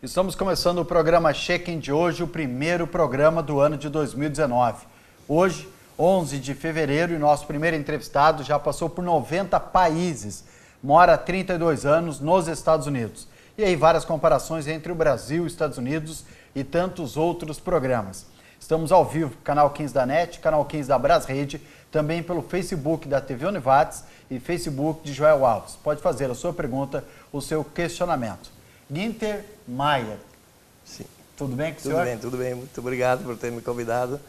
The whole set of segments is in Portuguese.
Estamos começando o programa Check-in de hoje, o primeiro programa do ano de 2019. Hoje, 11 de fevereiro, e nosso primeiro entrevistado já passou por 90 países, mora há 32 anos nos Estados Unidos. E aí várias comparações entre o Brasil, Estados Unidos e tantos outros programas. Estamos ao vivo, canal 15 da NET, canal 15 da Brasrede, também pelo Facebook da TV Univates e Facebook de Joel Alves. Pode fazer a sua pergunta, o seu questionamento. Günther Maier. Sim. Tudo bem com o senhor? Tudo bem. Muito obrigado por ter me convidado.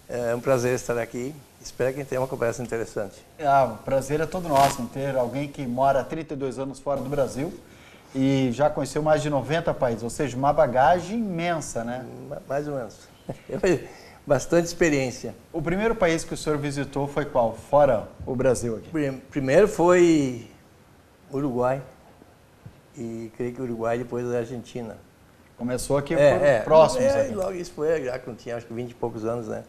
É um prazer estar aqui. Espero que tenha uma conversa interessante. O prazer é todo nosso em ter alguém que mora há 32 anos fora do Brasil e já conheceu mais de 90 países, ou seja, uma bagagem imensa, né? Mais ou menos. Bastante experiência. O primeiro país que o senhor visitou foi qual? Fora o Brasil aqui? Primeiro foi Uruguai. E creio que Uruguai, depois a Argentina. Começou aqui próximos. Logo isso foi, já quando tinha acho que 20 e poucos anos, né?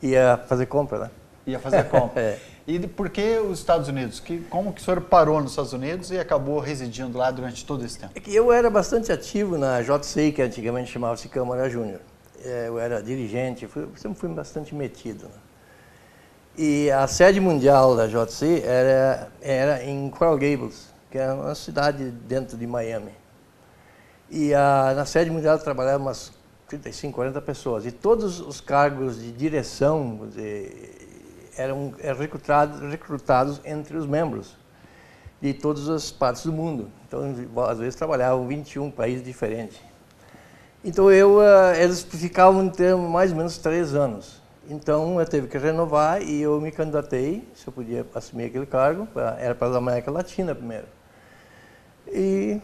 Ia fazer compra, né? Ia fazer compra. E por que os Estados Unidos? Como que o senhor parou nos Estados Unidos e acabou residindo lá durante todo esse tempo? É que eu era bastante ativo na JCI, que antigamente chamava-se Câmara Júnior. Eu era dirigente, sempre fui bastante metido, né? E a sede mundial da JCI era em Coral Gables, que é uma cidade dentro de Miami. E na sede mundial trabalhavam umas 35, 40 pessoas. E todos os cargos de direção eram recrutados entre os membros de todas as partes do mundo. Então, às vezes, trabalhavam em 21 países diferentes. Então, eles ficavam em termos mais ou menos 3 anos. Então, eu teve que renovar e eu me candidatei, se eu podia assumir aquele cargo. Era para a América Latina primeiro. E,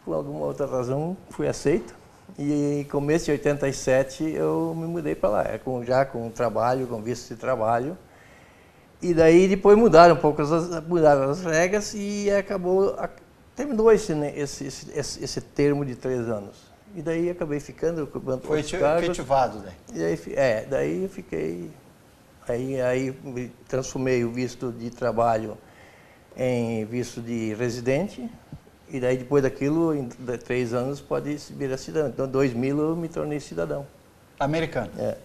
por alguma outra razão, fui aceito. E, em começo de 87, eu me mudei para lá, já com trabalho, com visto de trabalho. E daí, depois mudaram um pouco as regras e terminou esse termo de 3 anos. E daí, acabei ficando, ocupando outros cargos. Foi efetivado, daí? Daí eu fiquei... Aí me transformei o visto de trabalho em visto de residente. E daí, depois daquilo, em 3 anos, pode vir a cidadão. Então, em 2000, eu me tornei cidadão. Americano? É.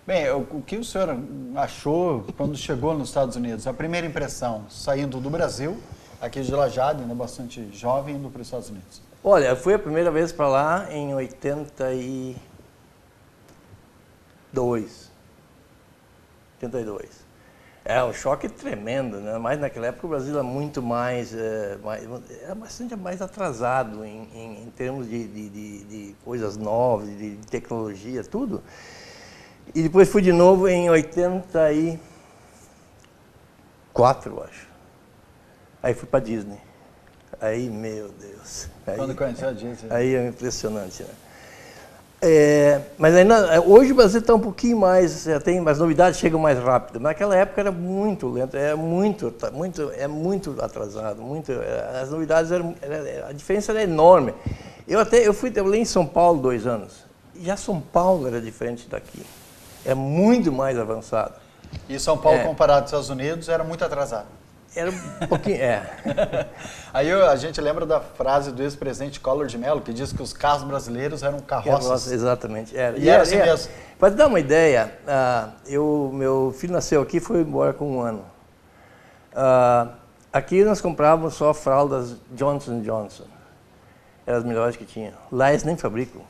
Bem, o que o senhor achou quando chegou nos Estados Unidos? A primeira impressão, saindo do Brasil, aqui de Lajado, ainda bastante jovem, indo para os Estados Unidos. Olha, eu fui a primeira vez para lá em 82. É um choque tremendo, né? Mas naquela época o Brasil era muito era bastante mais atrasado em termos de coisas novas, de tecnologia, tudo. E depois fui de novo em 84, eu acho. Aí fui para Disney. Aí, meu Deus. Quando conheceu a Disney? Aí é impressionante, né? Mas ainda, hoje o Brasil está um pouquinho mais, as novidades chegam mais rápido. Naquela época era muito lento, é muito atrasado. As novidades a diferença era enorme. Eu fui em São Paulo 2 anos. E já São Paulo era diferente daqui. É muito mais avançado. E São Paulo, comparado aos Estados Unidos, era muito atrasado. Era um pouquinho, Aí a gente lembra da frase do ex-presidente Collor de Mello, que diz que os carros brasileiros eram carroças. Exatamente. E era assim mesmo. Para te dar uma ideia, meu filho nasceu aqui e foi embora com 1 ano. Aqui nós comprávamos só fraldas Johnson & Johnson. Eram as melhores que tinha. Lá eles nem fabricam.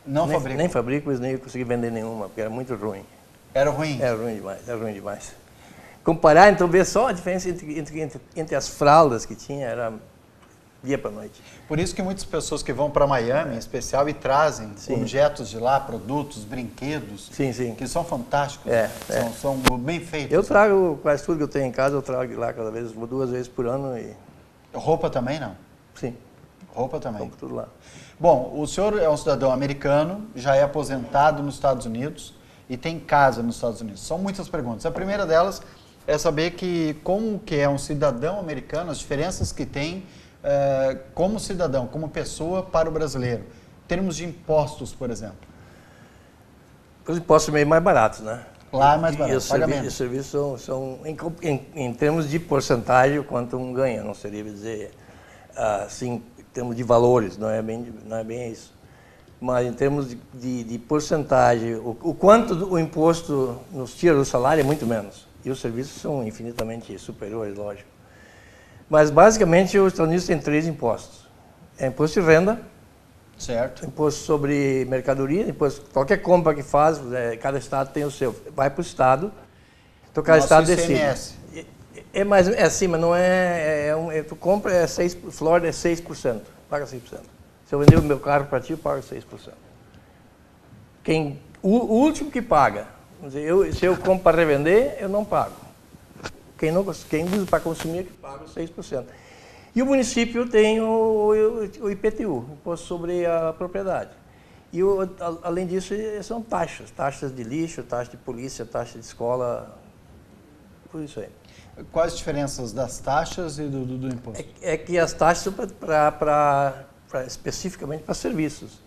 Nem fabricam, eles nem conseguiam vender nenhuma, porque era muito ruim. Era ruim? Era ruim demais. Comparar, então, ver só a diferença entre as fraldas que tinha, era dia para noite. Por isso que muitas pessoas que vão para Miami, em especial, e trazem objetos de lá, produtos, brinquedos, que são fantásticos, são bem feitos. Eu trago quase tudo que eu tenho em casa, eu trago de lá cada vez, 2 vezes por ano. Roupa também, não? Sim. Roupa também? Compro tudo lá. Bom, o senhor é um cidadão americano, já é aposentado nos Estados Unidos e tem casa nos Estados Unidos. São muitas perguntas. A primeira delas é saber como que é um cidadão americano, as diferenças que tem como cidadão, como pessoa para o brasileiro. Em termos de impostos, por exemplo. Os impostos são meio mais baratos, né? Lá é mais barato, os serviços são em termos de porcentagem, quanto um ganha. Não seria dizer assim, termos de valores, não é bem isso. Mas em termos de porcentagem, o quanto o imposto nos tira do salário é muito menos. E os serviços são infinitamente superiores, lógico. Mas, basicamente, os Estados Unidos têm 3 impostos. É imposto de renda, certo, imposto sobre mercadoria, imposto, qualquer compra que faz, cada estado tem o seu. Vai para o estado, então cada estado decide. Sim, mas não tu compra, Flórida é 6%, paga 6%. Se eu vender o meu carro para ti, eu pago 6%. O último que paga, vamos dizer, se eu compro para revender, eu não pago. Quem usa para consumir é que paga 6%. E o município tem o IPTU, Imposto sobre a Propriedade. E, além disso, são taxas de lixo, taxa de polícia, taxa de escola, tudo isso aí. Quais as diferenças das taxas e do imposto? É que as taxas são especificamente para serviços.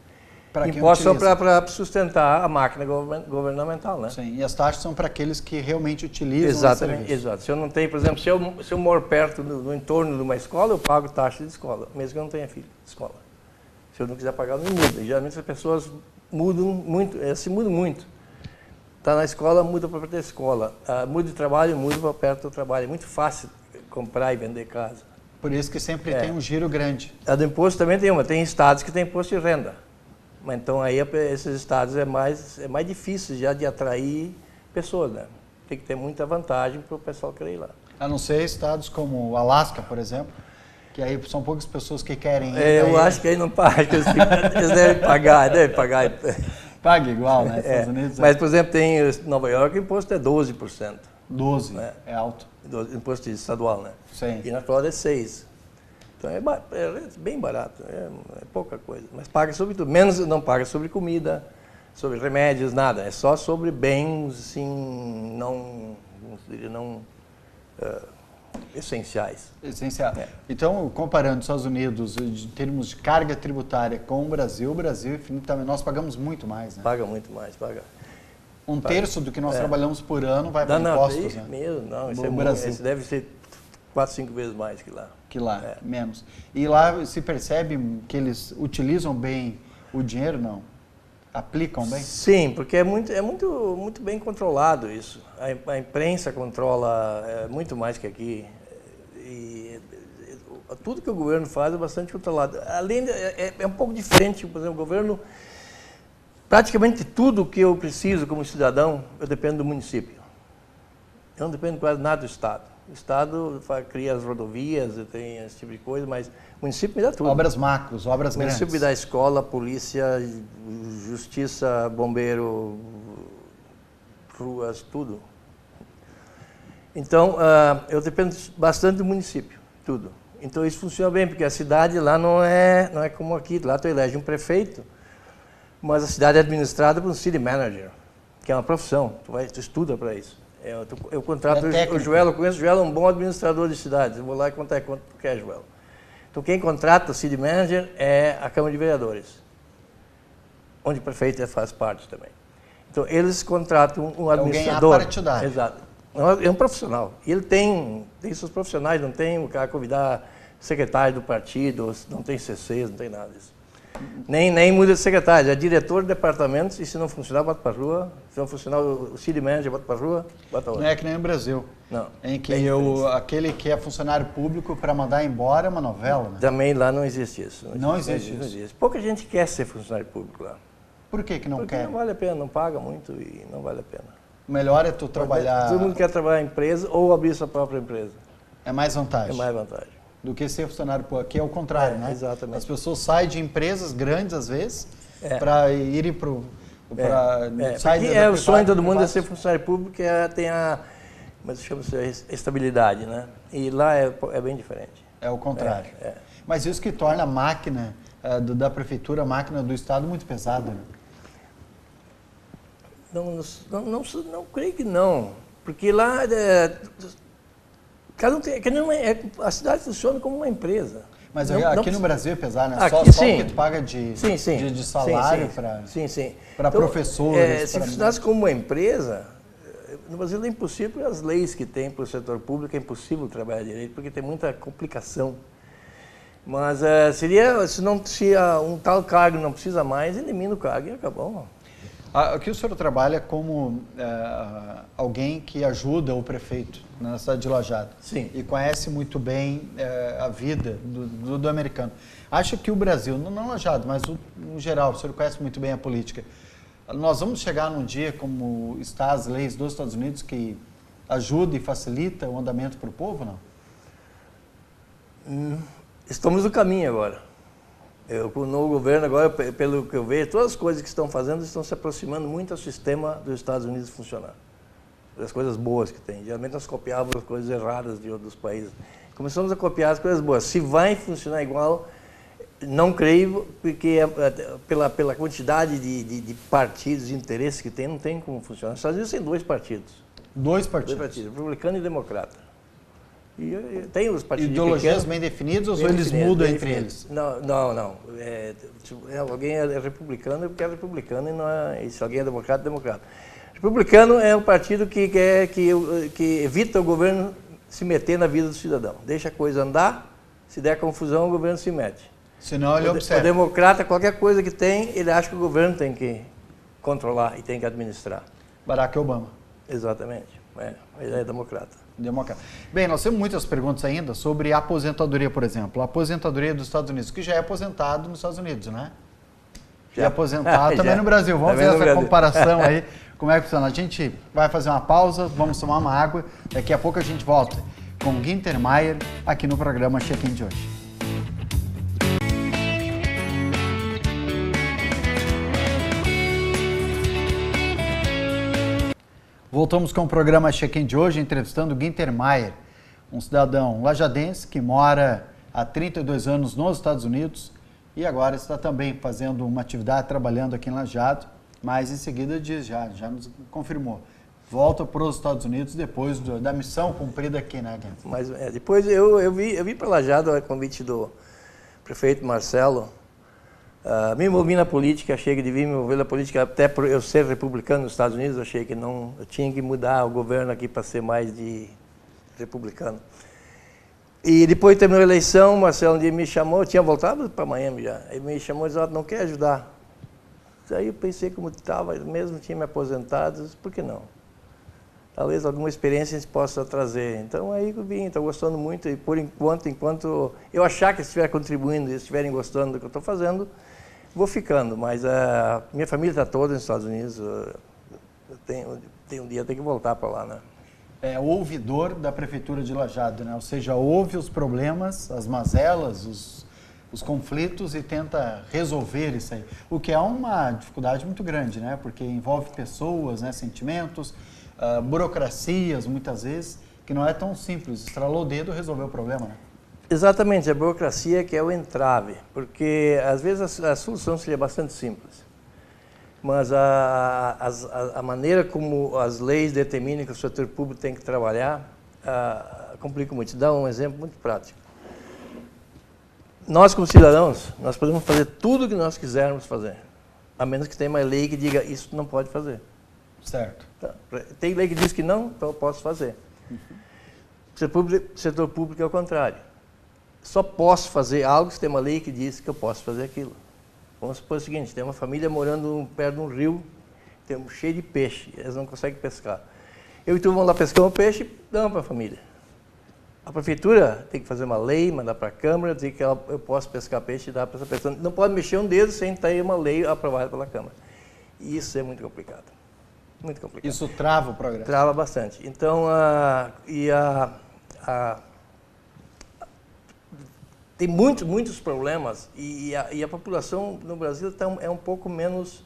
Impostos são para sustentar a máquina governamental, né? Sim, e as taxas são para aqueles que realmente utilizam esse serviço. Exato. Se eu não tenho, por exemplo, se eu moro perto no entorno de uma escola, eu pago taxa de escola, mesmo que eu não tenha filho de escola. Se eu não quiser pagar, não muda. E, geralmente as pessoas mudam muito, se mudam muito. Está na escola, muda para perto da escola. Muda de trabalho, muda para perto do trabalho. É muito fácil comprar e vender casa. Por isso que sempre tem um giro grande. A do imposto também tem estados que tem imposto de renda. Mas então aí esses estados é mais difícil já de atrair pessoas, né? Tem que ter muita vantagem para o pessoal querer ir lá. A não ser estados como o Alasca, por exemplo, que aí são poucas pessoas que querem ir. Eu acho que aí não paga, eles devem pagar. Paga igual, né? Estados Unidos. Mas, por exemplo, tem Nova York, o imposto é 12%. 12%, né? É alto. Imposto estadual, né? Sim. E na Flórida é 6%. Então é bem barato, é pouca coisa. Mas paga sobre tudo, menos não paga sobre comida, sobre remédios, nada. É só sobre bens, assim, não essenciais. Essencial. Então, comparando os Estados Unidos em termos de carga tributária com o Brasil infinitamente, nós pagamos muito mais, né? Paga muito mais, paga. Um terço do que nós trabalhamos por ano vai para impostos, né? Não, isso deve ser 4, 5 vezes mais que lá. Menos. E lá se percebe que eles utilizam bem o dinheiro, não? Aplicam bem? Sim, porque é muito bem controlado isso. A imprensa controla muito mais que aqui. E tudo que o governo faz é bastante controlado. Além é um pouco diferente, por exemplo, o governo, praticamente tudo que eu preciso como cidadão, eu dependo do município. Eu não dependo quase nada do Estado. O Estado cria as rodovias, tem esse tipo de coisa, mas o município me dá tudo. Obras macros, obras grandes. O município me dá escola, polícia, justiça, bombeiro, ruas, tudo. Então, eu dependo bastante do município, tudo. Então, isso funciona bem, porque a cidade lá não é como aqui. Lá tu elege um prefeito, mas a cidade é administrada por um city manager, que é uma profissão, tu estuda para isso. Eu contrato o Joel, eu conheço o Joel, é um bom administrador de cidades. Eu vou lá e contar quanto tu quer, Joel. Então, quem contrata o city manager é a Câmara de Vereadores, onde o prefeito faz parte também. Então, eles contratam um administrador. Alguém partidário. Exato. É um profissional. E ele tem seus profissionais, não tem o cara convidar secretário do partido, não tem CCs, não tem nada disso. Nem muda de secretário, é diretor de departamentos e se não funcionar, bota para a rua. Se não funcionar, o city manager bota para a rua, bota outra. Não é que nem no Brasil. Não. Em que aquele que é funcionário público para mandar embora é uma novela, né? Também lá não existe isso. Não existe isso. Pouca gente quer ser funcionário público lá. Por que não Porque quer? não vale a pena, não paga muito e não vale a pena. O melhor é tu trabalhar... Todo mundo quer trabalhar em empresa ou abrir sua própria empresa. É mais vantagem. É mais vantagem. Do que ser funcionário público. Aqui é o contrário, né? Exatamente. As pessoas saem de empresas grandes, às vezes, para irem para o... o sonho de todo mundo é ser funcionário público, que tem mas chama-se estabilidade, né? E lá é bem diferente. É o contrário. Mas isso que torna a máquina da prefeitura, a máquina do Estado, muito pesada, né? Não creio que não. Porque lá... Cada um tem, a cidade funciona como uma empresa. Mas aqui no Brasil é pesado, né? Aqui, só o que tu paga de salário para professores. Se funcionasse como uma empresa, no Brasil é impossível, as leis que tem para o setor público é impossível trabalhar direito, porque tem muita complicação. Mas se um tal cargo não precisa mais, elimina o cargo e acabou. Aqui o senhor trabalha como alguém que ajuda o prefeito na cidade de Lajeado. Sim. E conhece muito bem a vida do americano. Acha que o Brasil, não Lajeado, mas no geral, o senhor conhece muito bem a política. Nós vamos chegar num dia como está as leis dos Estados Unidos que ajuda e facilita o andamento para o povo, não? Estamos no caminho agora. O novo governo agora, pelo que eu vejo, todas as coisas que estão fazendo estão se aproximando muito ao sistema dos Estados Unidos funcionar. Das coisas boas que tem. Geralmente nós copiávamos as coisas erradas de outros países. Começamos a copiar as coisas boas. Se vai funcionar igual, não creio, porque pela quantidade de partidos, de interesses que tem, não tem como funcionar. Os Estados Unidos tem dois partidos. Dois partidos? Dois partidos, republicano e democrata. E tem os partidos ideologias bem definidos ou eles mudam entre eles? Não. Alguém é republicano porque é republicano e se alguém é democrata, é democrata. Republicano é um partido que evita o governo se meter na vida do cidadão. Deixa a coisa andar, se der confusão o governo se mete. Senão ele observa. O democrata, qualquer coisa que tem, ele acha que o governo tem que controlar e tem que administrar. Barack Obama. Exatamente. Ele é democrata. Bem, nós temos muitas perguntas ainda sobre a aposentadoria, por exemplo. A aposentadoria dos Estados Unidos, que já é aposentado nos Estados Unidos, né? Já é aposentado também no Brasil. Vamos ver essa comparação aí, como é que funciona. A gente vai fazer uma pausa, vamos tomar uma água. Daqui a pouco a gente volta com Guinter Maier aqui no programa Check-in de hoje. Voltamos com o programa Check-in de hoje, entrevistando Guinter Maier, um cidadão lajadense que mora há 32 anos nos Estados Unidos e agora está também fazendo uma atividade, trabalhando aqui em Lajeado, mas em seguida diz, já nos confirmou, volta para os Estados Unidos depois da missão cumprida aqui, né, Guinter? Mas depois eu vim para Lajeado a convite do prefeito Marcelo. Me envolvi na política, achei que devia me envolver na política, até por eu ser republicano nos Estados Unidos, achei que eu tinha que mudar o governo aqui para ser mais de republicano. E depois terminou a eleição, o Marcelo um dia me chamou, eu tinha voltado para Miami já, ele me chamou e disse, não quer ajudar? Aí eu pensei como estava, mesmo tinha me aposentado, disse, por que não? Talvez alguma experiência a gente possa trazer. Então aí eu vim, estou gostando muito e por enquanto eu achar que estiver contribuindo e estiverem gostando do que eu estou fazendo, vou ficando, mas a minha família está toda nos Estados Unidos, um dia tem que voltar para lá, né? É ouvidor da Prefeitura de Lajeado, né? Ou seja, ouve os problemas, as mazelas, os conflitos e tenta resolver isso aí. O que é uma dificuldade muito grande, né? Porque envolve pessoas, né? Sentimentos, burocracias, muitas vezes, que não é tão simples. Estralou o dedo, resolveu o problema, né? Exatamente, a burocracia que é o entrave, porque às vezes a solução seria bastante simples, mas a maneira como as leis determinam que o setor público tem que trabalhar complica muito. Vou dar um exemplo muito prático. Nós, como cidadãos, nós podemos fazer tudo o que nós quisermos fazer, a menos que tenha uma lei que diga isso não pode fazer. Certo. Tem lei que diz que não, então eu posso fazer. Setor público é o contrário. Só posso fazer algo se tem uma lei que diz que eu posso fazer aquilo. Vamos supor o seguinte, tem uma família morando perto de um rio, cheio de peixe, eles não conseguem pescar. Eu e tu vamos lá pescar um peixe e damos para a família. A prefeitura tem que fazer uma lei, mandar para a Câmara, dizer que eu posso pescar peixe e dar para essa pessoa. Não pode mexer um dedo sem ter uma lei aprovada pela Câmara. E isso é muito complicado. Muito complicado. Isso trava o progresso? Trava bastante. Então, tem muitos problemas e a população no Brasil é um pouco menos,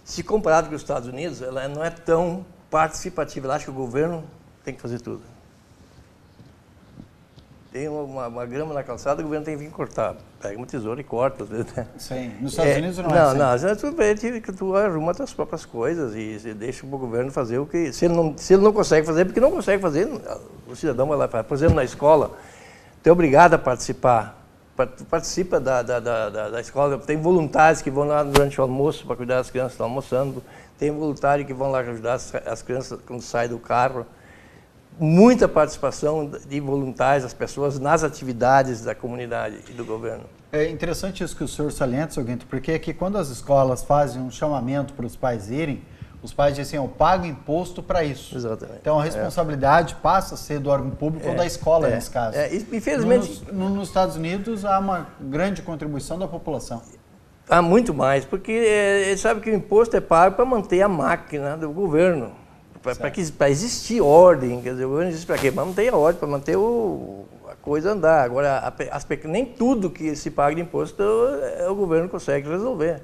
se comparado com os Estados Unidos, ela não é tão participativa. Ela acha que o governo tem que fazer tudo. Tem uma grama na calçada, o governo tem que vir cortar. Pega uma tesoura e corta, às vezes. Né? Sim, nos Estados Unidos não é assim. Não, tu arruma as tuas próprias coisas e deixa o governo fazer o que... Se ele não consegue fazer, porque não consegue fazer, o cidadão vai lá e faz. Por exemplo, na escola, tu é obrigado a participar. Participa da escola. Tem voluntários que vão lá durante o almoço para cuidar das crianças que estão almoçando. Tem voluntários que vão lá ajudar as crianças quando saem do carro. muita participação de voluntários, das pessoas, nas atividades da comunidade e do governo. É interessante isso que o senhor salienta, seu Guinto, porque aqui quando as escolas fazem um chamamento para os pais irem, os pais dizem assim, eu pago imposto para isso. Exatamente. Então a responsabilidade passa a ser do órgão público ou da escola, nesse caso. Infelizmente... Nos Estados Unidos há uma grande contribuição da população. Há muito mais, porque ele sabe que o imposto é pago para manter a máquina do governo. Para existir ordem, quer dizer, o governo existe para quê? Para manter a ordem, para manter a coisa andar. Agora, nem tudo que se paga de imposto o governo consegue resolver.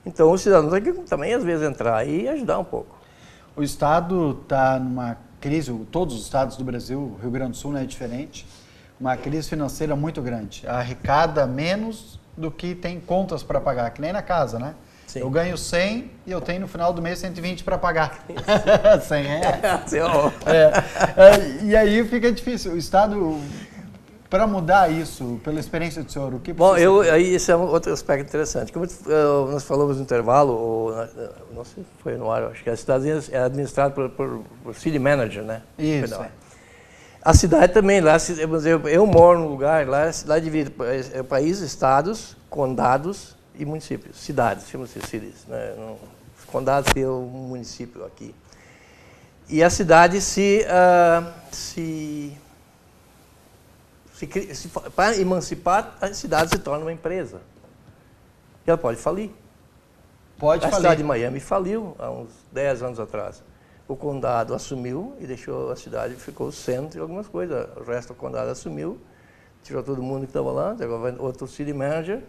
Então, o cidadão tem que também, às vezes, entrar e ajudar um pouco. O Estado está numa crise, todos os estados do Brasil, o Rio Grande do Sul não é diferente, uma crise financeira muito grande. Arrecada menos do que tem contas para pagar, que nem na casa, né? Sim. Eu ganho 100 e eu tenho no final do mês 120 para pagar. 100 reais. E aí fica difícil. O Estado, para mudar isso, pela experiência do senhor, o que precisa? Bom, esse é um outro aspecto interessante. Como nós falamos no intervalo, não sei se foi no ar, acho que a cidade é administrada por city manager, né? Isso. A cidade também, lá, eu moro num lugar, lá a cidade divide país, estados, condados e municípios, cidades, chama-se cities, né? Condados tem o município aqui. E a cidade para emancipar, a cidade se torna uma empresa. E ela pode falir. A cidade de Miami faliu há uns 10 anos atrás. O condado assumiu e deixou a cidade, ficou centro de algumas coisas. O resto do condado assumiu, tirou todo mundo que estava lá, agora outro city manager,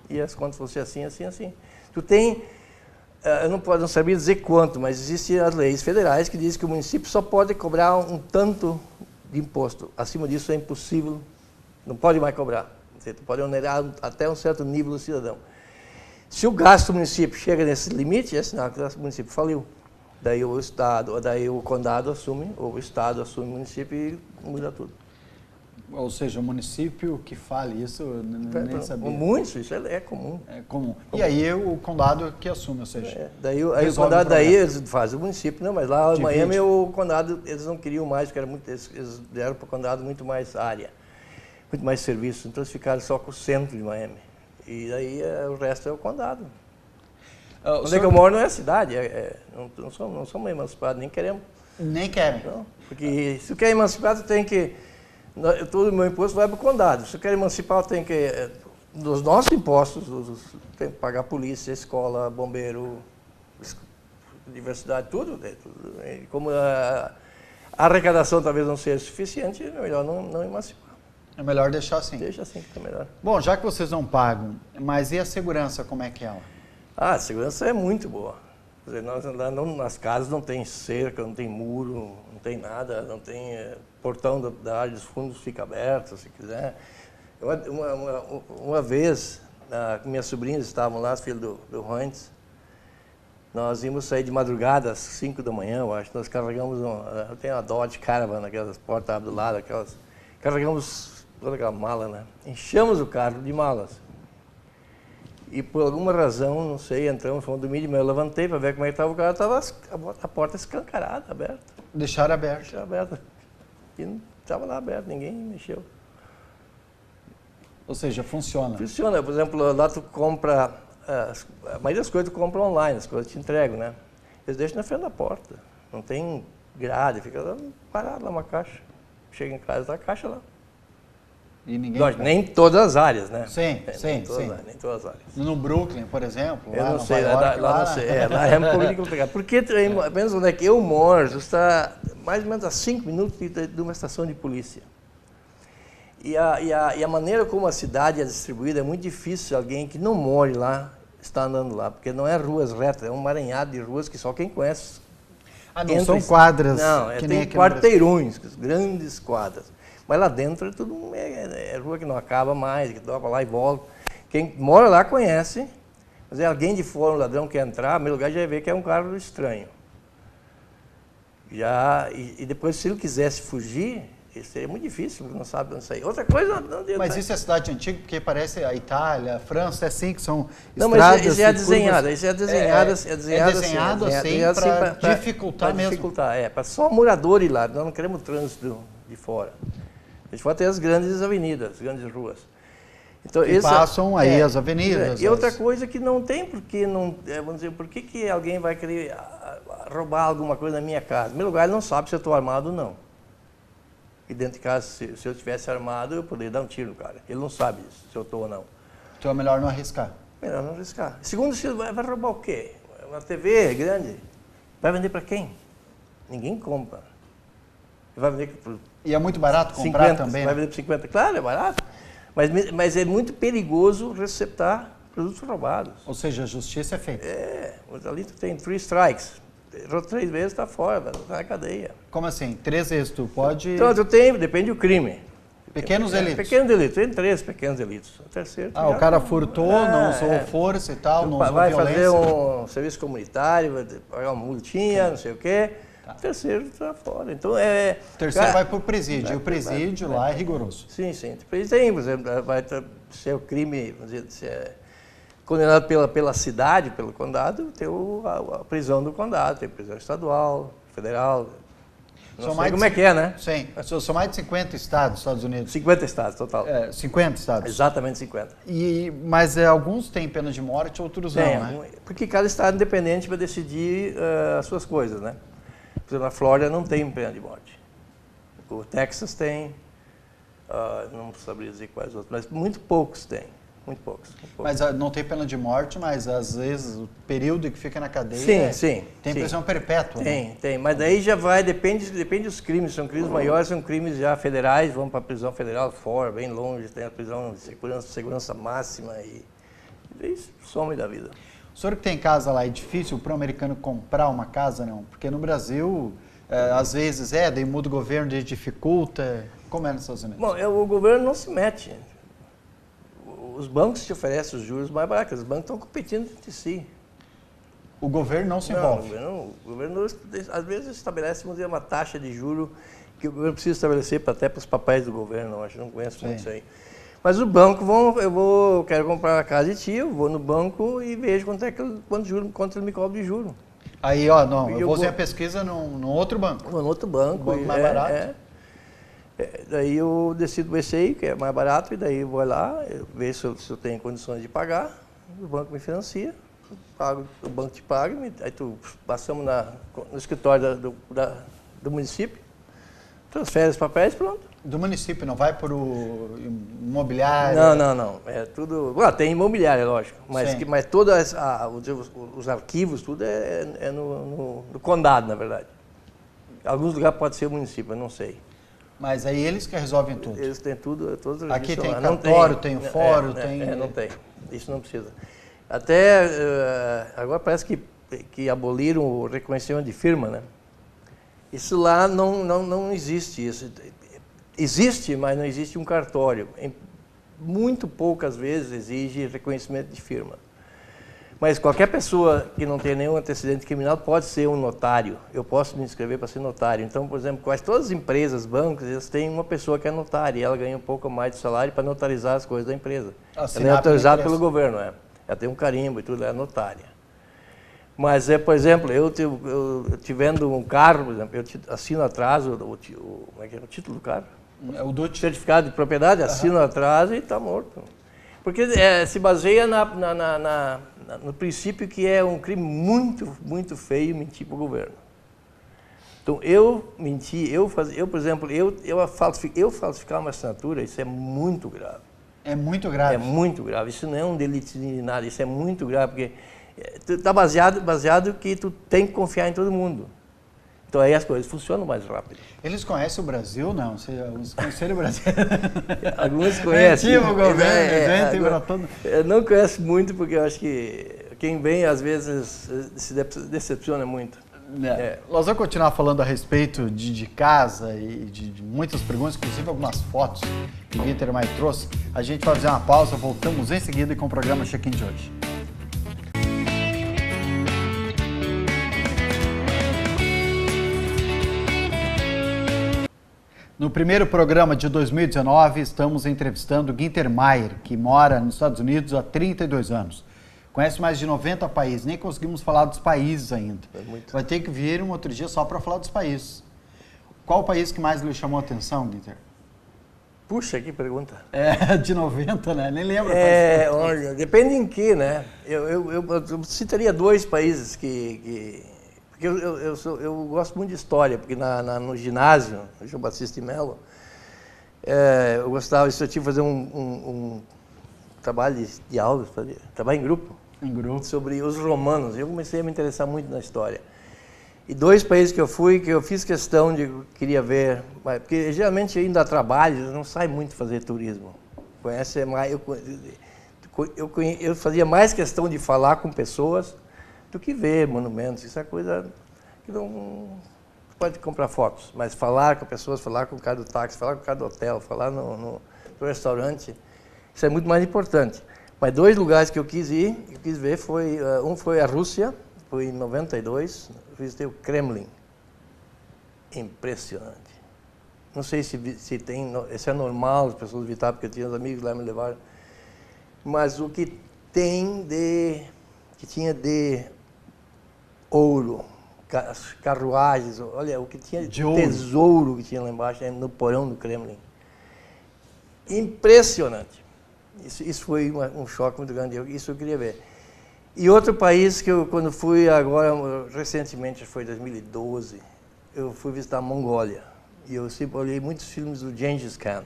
e as contas vão ser assim, assim, assim. Tu tem, eu não sabia dizer quanto, mas existem as leis federais que dizem que o município só pode cobrar um tanto de imposto. Acima disso é impossível, não pode mais cobrar. Você pode onerar até um certo nível do cidadão. Se o gasto do município chega nesse limite, é sinal que o município faliu. Daí o condado assume, ou o estado assume o município e muda tudo. Ou seja, o município que fale isso, nem sabia. Muito, isso é comum. É comum. E aí o condado que assume, ou seja... Daí o condado, eles fazem o município, não, mas lá em Miami o condado, eles não queriam mais, porque eles deram para o condado muito mais área, muito mais serviço, então eles ficaram só com o centro de Miami. E daí o resto é o condado. Onde é que eu moro não é a cidade, não somos emancipados, nem queremos. Nem querem. Não, porque se tu quer emancipar, tu tem que... Todo o meu imposto vai para o condado. Se eu quero emancipar, eu tenho que... Dos nossos impostos, tem que pagar polícia, escola, bombeiro, universidade, tudo. E como a arrecadação talvez não seja suficiente, é melhor não emancipar. É melhor deixar assim. Deixa assim que está melhor. Bom, já que vocês não pagam, mas e a segurança, como é que é ela? A segurança é muito boa. Quer dizer, nas casas não tem cerca, não tem muro, não tem nada, não tem portão da área dos fundos fica aberto, se quiser. Uma vez, minhas sobrinhas estavam lá, as filhas do Heinz, nós íamos sair de madrugada às 5 da manhã, eu acho, nós carregamos, eu tenho uma Dodge Caravan, aquelas portas do lado, carregamos toda aquela mala, né? Enchemos o carro de malas. E por alguma razão, não sei, entramos, fomos dormir de manhã, eu levantei para ver como é que estava o carro, estava a porta escancarada, aberta. Deixaram aberta? Deixaram aberta. E não estava lá aberto, ninguém mexeu. Ou seja, funciona? Funciona. Por exemplo, lá tu compra, a maioria das coisas tu compra online, as coisas te entregam, né? Eles deixam na frente da porta. Não tem grade, fica lá, parado lá uma caixa. Chega em casa, tá a caixa lá. E ninguém... Nem todas as áreas, né? Sim. Nem todas as áreas. No Brooklyn, por exemplo, eu lá não sei, Nova York, lá não sei. Lá é um pouco complicado. Porque, menos onde é que eu moro, está mais ou menos a 5 minutos de uma estação de polícia. E a maneira como a cidade é distribuída é muito difícil alguém que não more lá estar andando lá, porque não é ruas retas, é um emaranhado de ruas que só quem conhece. Não são quadras. Não, tem quarteirões, grandes quadras. Mas lá dentro é tudo é rua que não acaba mais, que dobra lá e volta. Quem mora lá conhece, mas é alguém de fora, um ladrão quer entrar, no primeiro lugar já vê que é um carro estranho. E depois, se ele quisesse fugir, Isso é muito difícil, não sabe onde sair. Outra coisa... Mas isso é cidade antiga, porque parece a Itália, a França, é assim, que são não, estradas... Não, mas isso é desenhado, isso é desenhado, assim para dificultar mesmo. Dificultar, para só morador ir lá, nós não queremos trânsito de fora. A gente pode ter as grandes avenidas, as grandes ruas. Então, que passam aí as avenidas. E outra coisa que não tem, porque não, vamos dizer, por que alguém vai querer roubar alguma coisa na minha casa? Em primeiro lugar, ele não sabe se eu estou armado ou não. E dentro de casa, se eu estivesse armado, eu poderia dar um tiro no cara. Ele não sabe se eu estou ou não. Então é melhor não arriscar. Melhor não arriscar. Segundo, você vai roubar o quê? Uma TV grande. Vai vender para quem? Ninguém compra. Vai vender por... E é muito barato comprar 50, também? Vai vender por 50. Claro, é barato. Mas é muito perigoso receptar produtos roubados. Ou seja, a justiça é feita. Mas ali tu tem 3 strikes. Errou 3 vezes, está fora, está na cadeia. Como assim? 3 vezes tu pode... Então, tu tem, depende do crime. Pequenos delitos? Pequenos delitos, tem 3 pequenos delitos. O terceiro... o cara furtou, não usou força e tal, não usou vai violência. Vai fazer um serviço comunitário, vai pagar uma multinha, não sei o quê. Tá. O terceiro está fora. Então, o terceiro vai para o presídio, e o presídio lá é rigoroso. Sim. Depois tem, por exemplo, vai ser o crime, vamos dizer, se é condenado pela cidade, pelo condado, tem a prisão do condado, tem prisão estadual, federal. Não sei como é que é, né? Sim, são mais de 50 estados, Estados Unidos. 50 estados, total. 50 estados. Exatamente 50. Mas alguns têm pena de morte, outros não, né? Porque cada estado é independente para decidir as suas coisas, né? Por exemplo, a Flórida não tem pena de morte. O Texas tem, não sabia dizer quais outros, mas muito poucos têm. Muito poucos. Mas não tem pena de morte, mas às vezes o período que fica na cadeia tem prisão perpétua. Tem. Mas daí já vai, depende dos crimes. São crimes maiores, são crimes já federais, vão para a prisão federal fora, bem longe, tem a prisão de segurança máxima e isso some da vida. O senhor que tem casa lá, é difícil para o americano comprar uma casa, não? Porque no Brasil, às vezes daí muda o governo, daí dificulta. Como é nos Estados Unidos? Bom, o governo não se mete. Os bancos te oferecem os juros mais baratos, os bancos estão competindo entre si. O governo não se envolve? O governo às vezes estabelece, vamos dizer, uma taxa de juro que o governo precisa estabelecer até para os papéis do governo, acho que não conheço muito isso aí. Mas o banco, eu quero comprar a casa de ti, eu vou no banco e vejo quanto ele me cobra de juro. Aí, eu vou fazer a pesquisa num outro banco. No outro banco. Um banco mais barato. Daí eu decido esse aí, que é mais barato, e daí eu vou lá, eu vejo se eu tenho condições de pagar, o banco me financia, o banco te paga, aí passamos no escritório do município, transfere os papéis, pronto. Do município, não vai para o imobiliário? Não. É tudo. Tem imobiliário, lógico, mas todos os arquivos, tudo é no condado, na verdade. Em alguns lugares pode ser o município, eu não sei. Mas aí eles que resolvem tudo? Eles têm tudo, todos os aqui tem lá. cartório, tem o fórum, tem... não tem, isso não precisa. Até agora parece que aboliram o reconhecimento de firma, né? Isso lá não existe. Isso existe, mas não existe um cartório. Muito poucas vezes exige reconhecimento de firma. Mas qualquer pessoa que não tenha nenhum antecedente criminal pode ser um notário. Eu posso me inscrever para ser notário. Então, por exemplo, quase todas as empresas, bancos, eles têm uma pessoa que é notária e ela ganha um pouco mais de salário para notarizar as coisas da empresa. Ela é autorizada pelo governo, Ela tem um carimbo e tudo, ela é notária. Mas, por exemplo, eu te vendo um carro, por exemplo, eu assino atrás como é que é o título do carro? O do certificado de propriedade, assino atrás e está morto. Porque se baseia no princípio que é um crime muito, muito feio mentir para o governo. Então, eu mentir, por exemplo, eu falsificar uma assinatura, isso é muito grave. É muito grave? É muito grave. Isso não é um delito de nada, isso é muito grave, porque está baseado que tu tem que confiar em todo mundo. Então aí as coisas funcionam mais rápido. Eles conhecem o Brasil, não? Eles conheceram o Brasil? Alguns conhecem. O governo, eu não conheço muito, porque eu acho que quem vem às vezes se decepciona muito. Nós vamos continuar falando a respeito de casa e de muitas perguntas, inclusive algumas fotos que o Ginter mais trouxe. A gente vai fazer uma pausa, voltamos em seguida com o programa Check-in de hoje. No primeiro programa de 2019, estamos entrevistando Günther Maier, que mora nos Estados Unidos há 32 anos. Conhece mais de 90 países, nem conseguimos falar dos países ainda. Vai ter que vir um outro dia só para falar dos países. Qual o país que mais lhe chamou a atenção, Günther? Puxa, que pergunta. De 90, né? Nem lembro. Olha, depende em que, né? Eu citaria 2 países porque eu gosto muito de história, porque no ginásio, no João Batista de Mello, eu gostava, eu tive que fazer um trabalho de aula, trabalho em grupo, sobre os romanos. Eu comecei a me interessar muito na história. E 2 países que eu fui, que eu fiz questão de queria ver, porque geralmente ainda dá trabalho, não sai muito fazer turismo. Conhece mais, eu fazia mais questão de falar com pessoas do que ver monumentos. Isso é coisa que não pode comprar fotos, mas falar com pessoas, falar com o cara do táxi, falar com o cara do hotel, falar no restaurante, isso é muito mais importante. Mas 2 lugares que eu quis ver, um foi a Rússia, foi em 92, visitei o Kremlin. Impressionante. Não sei se é normal as pessoas visitar, porque eu tinha uns amigos lá me levaram. Mas o que tinha de ouro, carruagens, olha, o que tinha de tesouro que tinha lá embaixo, no porão do Kremlin. Impressionante. Isso foi um choque muito grande, isso eu queria ver. E outro país que eu, quando fui agora, recentemente, foi em 2012, eu fui visitar a Mongólia. E eu sempre olhei muitos filmes do Gengis Khan.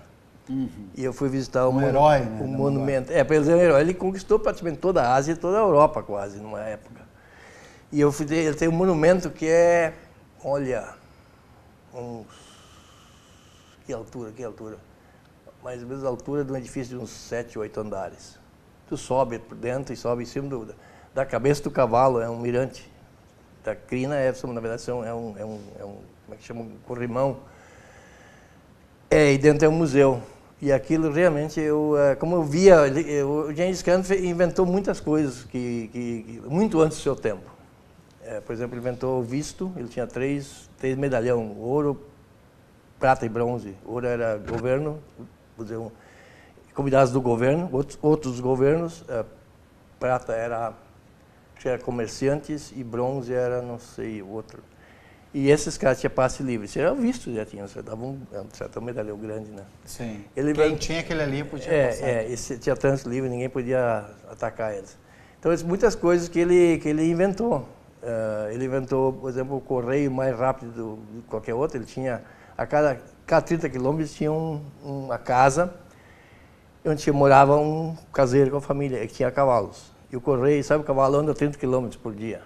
E eu fui visitar herói, né, um monumento. Ele é um herói. Ele conquistou praticamente toda a Ásia e toda a Europa, quase, numa época. E ele tem um monumento que é, olha, que altura. Mais ou menos a altura de um edifício de uns 7, 8 andares. Tu sobe por dentro e sobe em cima da cabeça do cavalo, é um mirante. Da crina, na verdade, é um como é que chama? Um corrimão. E dentro é um museu. E aquilo realmente, como eu via, o Gengis Khan inventou muitas coisas muito antes do seu tempo. Por exemplo, ele inventou o visto, ele tinha 3 medalhões, ouro, prata e bronze. Ouro era governo, convidados do governo, outros governos, prata era comerciantes e bronze era, não sei, o outro. E esses caras tinham passe livre. Isso era visto, já tinha, você dava um certo medalhão grande, né? Sim. Quem tinha aquele ali podia passar. Esse tinha trânsito livre, ninguém podia atacar eles. Então, muitas coisas que ele inventou. Ele inventou, por exemplo, o correio mais rápido de qualquer outro. Ele tinha, a cada 30 quilômetros tinha uma casa onde morava um caseiro com a família, que tinha cavalos. E o correio, sabe, o cavalo anda 30 quilômetros por dia.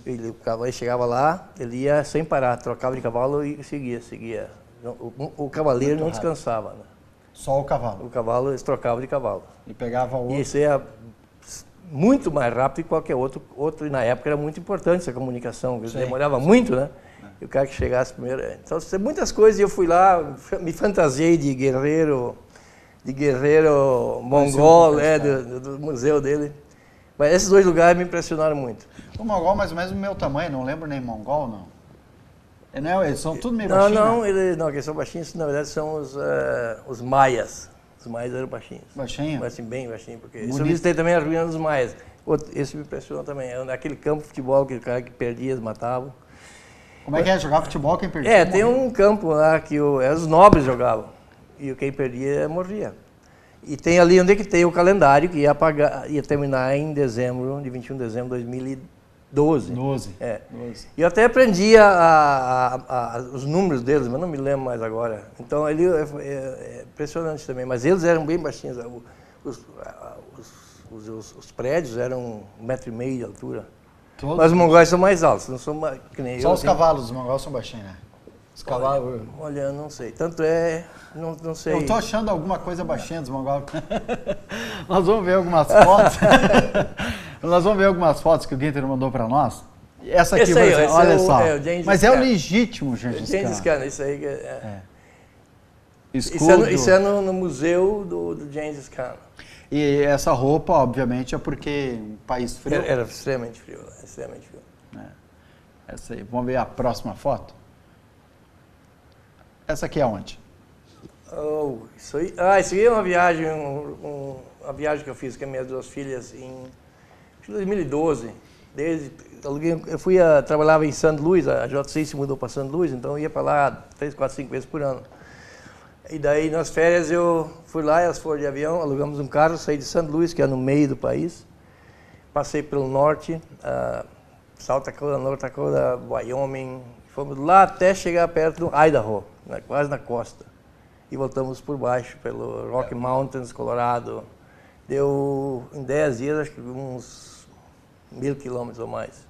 Ele chegava lá, ele ia sem parar, trocava de cavalo e seguia. O cavaleiro não descansava, né? Só o cavalo? O cavalo, eles trocavam de cavalo. E pegava outro? E isso ia muito mais rápido que qualquer outro. E na época era muito importante essa comunicação, demorava muito, né? E o cara que chegasse primeiro. Então, muitas coisas, eu fui lá, me fantasiei de guerreiro mongol, do museu dele. Mas esses 2 lugares me impressionaram muito. O mongol mais ou menos do meu tamanho, não lembro nem mongol, não. Eles são tudo meio baixinhos? Não, eles são baixinhos, na verdade são os maias. Os maias eram baixinhos. Baixinho? Assim, bem baixinho, porque isso eu visitei também a ruína dos maias. Esse me impressionou também, aquele campo de futebol, aquele cara que perdia, eles matavam. Como é que é jogar futebol, quem perdia? Tem um campo lá que os nobres jogavam, e quem perdia morria. E tem ali onde que tem o calendário, que ia terminar em dezembro, de 21 de dezembro de 2012. 12. 12. E eu até aprendi os números deles, mas não me lembro mais agora. Então, ali é impressionante também. Mas eles eram bem baixinhos. Os prédios eram 1,5 metro de altura. Todos? Mas os mongóis são mais altos, não são que nem Só os cavalos, os mongóis são baixinhos, né? Os cavalos... Olha, não sei. Tanto não sei. Eu tô achando alguma coisa baixinha dos mongóis. Nós vamos ver algumas fotos. Nós vamos ver algumas fotos que o Günther mandou para nós. Essa aqui, olha só. Mas é o legítimo Gengis Khan. Gengis Khan, isso aí. Escudo. Isso é no museu do Gengis Khan. E essa roupa, obviamente, é porque um país frio. Era extremamente frio, extremamente frio. Essa aí. Vamos ver a próxima foto? Essa aqui é onde? Isso aí é uma viagem, uma viagem que eu fiz com as minhas duas filhas em 2012. Trabalhava em St. Louis, a JC se mudou para St. Louis, então eu ia para lá 3, 4, 5 vezes por ano. E daí nas férias eu fui lá, elas foram de avião, alugamos um carro, saí de St. Louis, que é no meio do país, passei pelo norte, South Dakota, North Dakota, Wyoming, fomos lá até chegar perto do Idaho, quase na costa. E voltamos por baixo, pelo Rocky Mountains, Colorado. Deu, em 10 dias, acho que uns 1.000 quilômetros ou mais.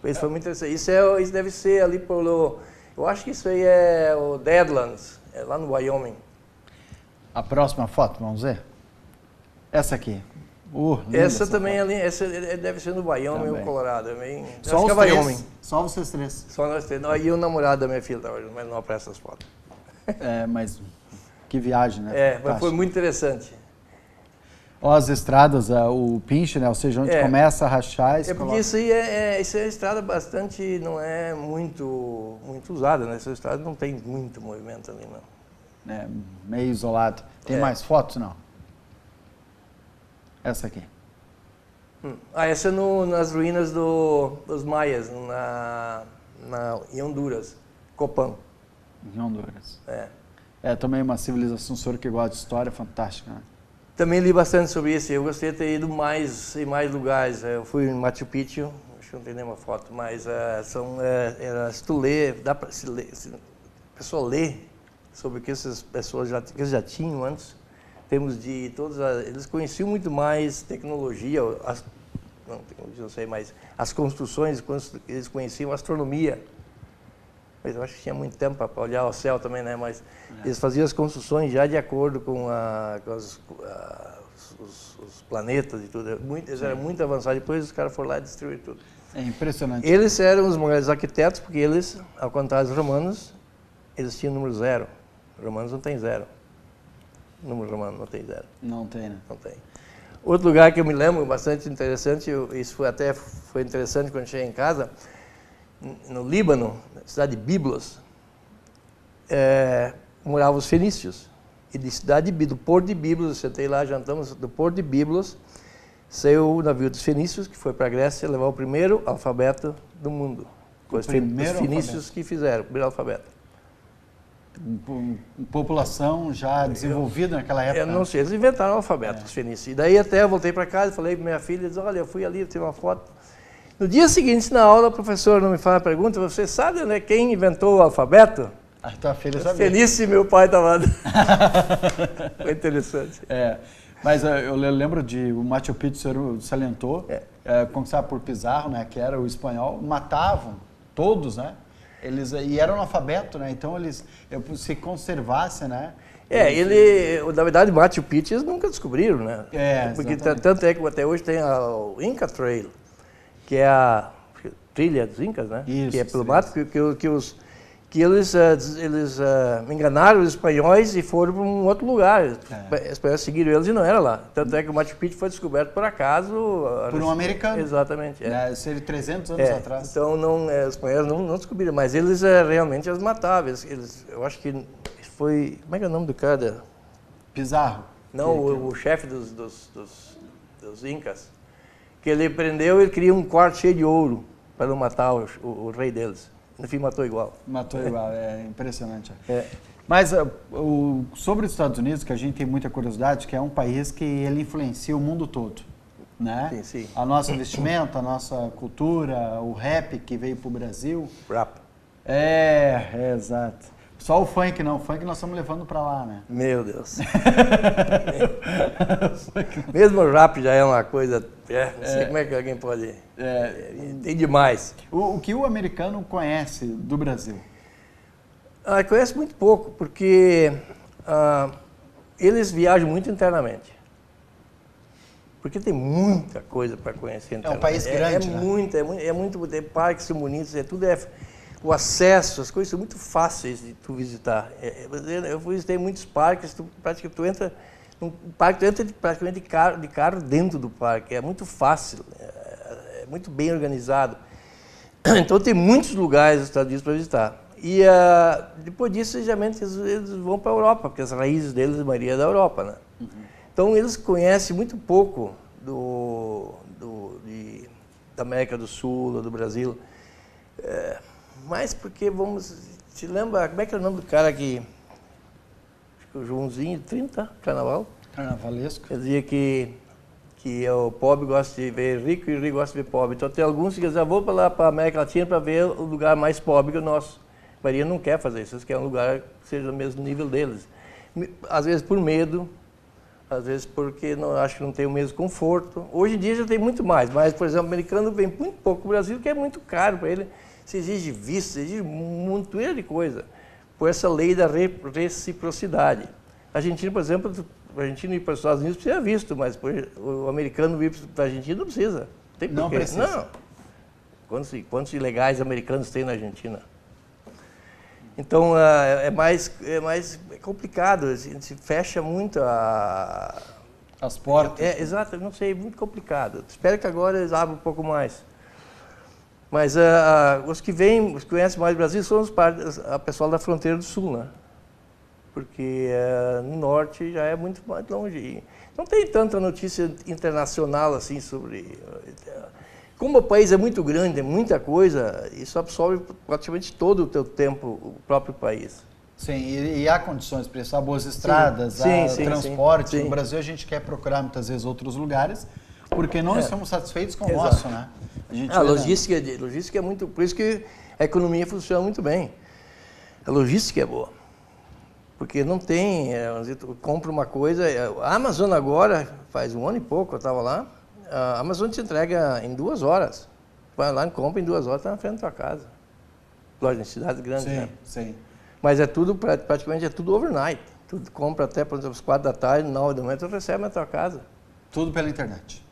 Isso foi muito interessante. Isso deve ser ali pelo... Eu acho que isso aí é o Deadlands, é lá no Wyoming. A próxima foto, vamos ver? Essa aqui. Essa também foto. Ali, essa deve ser no Wyoming ou Colorado. Só os três? Só vocês três? Só nós três. E o namorado da minha filha, mas não aparece essas fotos. Mas que viagem, né? Mas foi muito interessante. Ó, as estradas, o pinche, né? Ou seja, onde começa a rachar... Porque isso aí isso é estrada bastante, não é muito usada, né? Essa estrada não tem muito movimento ali, não. É, meio isolado. Tem mais fotos, não? Essa aqui. Essa é nas ruínas dos Maias, em Honduras, Copán. Em Honduras. É também uma civilização, o senhor que gosta de história, fantástica, né? Também li bastante sobre isso. Eu gostaria de ter ido em mais lugares. Eu fui em Machu Picchu, acho que não tem nenhuma foto, mas se tu ler, dá para se a pessoa ler sobre o que essas pessoas já tinham antes. Temos de eles conheciam muito mais tecnologia, não sei, mas as construções, eles conheciam astronomia. Mas eu acho que tinha muito tempo para olhar o céu também, né? Mas eles faziam as construções já de acordo com os planetas e tudo. Eles eram muito avançados. Depois os caras foram lá e destruíram tudo. É impressionante. Eles eram os maiores arquitetos, porque eles, ao contrário dos romanos, eles tinham número 0. Os romanos não tem 0. O número romano não tem 0. Não tem, né? Não tem. Outro lugar que eu me lembro bastante interessante, isso foi interessante quando cheguei em casa, no Líbano, na cidade de Biblos, moravam os fenícios. E do Porto de Biblos, eu sentei lá, jantamos, do Porto de Biblos, saiu o navio dos fenícios, que foi para a Grécia levar o primeiro alfabeto do mundo. Os fenícios que fizeram o primeiro alfabeto. População já desenvolvida naquela época. Eu não sei, eles inventaram o alfabeto, os fenícios. E daí até eu voltei para casa e falei para minha filha, olha, eu fui ali, eu tirei uma foto. No dia seguinte, na aula, o professor não me faz a pergunta, você sabe, né, quem inventou o alfabeto? A tua filha sabia. Feliz, meu pai estava... Foi interessante. Mas eu lembro o Machu Picchu, o senhor salientou, conquistado por Pizarro, né, que era o espanhol, matavam todos, né? E eram analfabeto, né? Então se conservasse, né? Na verdade, Machu Picchu eles nunca descobriram, né? Porque tanto é que até hoje tem o Inca Trail, que é a trilha dos Incas, né? Isso, que é pelo mato, que eles enganaram os espanhóis e foram para um outro lugar. Os espanhóis seguiram eles e não era lá. Tanto é que o Machu Picchu foi descoberto por acaso. Por um americano. Exatamente. Seria 300 anos atrás. Então, os espanhóis não descobriram, mas eles realmente as matavam. Eu acho que foi... Como é que é o nome do cara? Pizarro. Não, o chefe dos Incas. Que ele prendeu, ele queria um quarto cheio de ouro para não matar o rei deles. No fim, matou igual. Matou igual, é impressionante. Mas sobre os Estados Unidos, que a gente tem muita curiosidade, que é um país que ele influencia o mundo todo, né? Sim, sim. A nossa vestimenta, a nossa cultura, o rap que veio para o Brasil. Rap. Exato. Só o funk não, o funk nós estamos levando para lá, né? Meu Deus. Mesmo o rap já é uma coisa, não sei como é que alguém pode... tem demais. O que o americano conhece do Brasil? Conhece muito pouco, porque eles viajam muito internamente. Porque tem muita coisa para conhecer internamente. É um país grande, tem parques são bonitos, o acesso, as coisas são muito fáceis de tu visitar. Eu visitei muitos parques, tu entra num parque, tu entra praticamente de carro dentro do parque. É muito fácil, é muito bem organizado. Então tem muitos lugares nos Estados Unidos para visitar. E depois disso, geralmente, eles vão para a Europa, porque as raízes deles, a maioria é da Europa, né? Então, eles conhecem muito pouco da América do Sul, ou do Brasil. Mas porque, te lembra, como é que é o nome do cara que... Acho que o Joãozinho, 30, Carnaval? Carnavalesco. Ele dizia que o pobre gosta de ver rico e o rico gosta de ver pobre. Então, tem alguns que dizem, vou para lá, para a América Latina, para ver o lugar mais pobre que o nosso. A maioria não quer fazer isso, eles querem um lugar que seja do mesmo nível deles. Às vezes por medo, às vezes porque acho que não tem o mesmo conforto. Hoje em dia já tem muito mais, mas, por exemplo, o americano vem muito pouco para o Brasil, que é muito caro para ele. Se exige visto, se exige muito de coisa, por essa lei da reciprocidade. A Argentina, por exemplo, para a Argentina ir para os Estados Unidos precisa visto, mas o americano ir para a Argentina não precisa. Tem por não quê? precisa. Não. Quantos ilegais americanos tem na Argentina? Então, é mais complicado, a gente se fecha muito as portas. Exato, não sei, é muito complicado. Espero que agora eles abram um pouco mais. Mas os que conhecem mais o Brasil são a pessoal da fronteira do Sul, né? Porque no Norte já é muito mais longe. Não tem tanta notícia internacional assim sobre... Como o país é muito grande, é muita coisa, isso absorve praticamente todo o teu tempo, o próprio país. Sim, e há condições para isso, há boas estradas, há transporte. No Brasil a gente quer procurar muitas vezes outros lugares, porque não estamos satisfeitos com o nosso, né? A logística é muito... Por isso que a economia funciona muito bem. A logística é boa. Porque não tem... tu compra uma coisa... A Amazon agora, faz 1 ano e pouco eu estava lá, a Amazon te entrega em 2 horas. Vai lá e compra em 2 horas, está na frente da tua casa. Lógico, em cidades grandes, né? Sim. Mas praticamente é tudo overnight. Tu compra até, por exemplo, às 4 da tarde, 9 da manhã, tu recebe na tua casa. Tudo pela internet?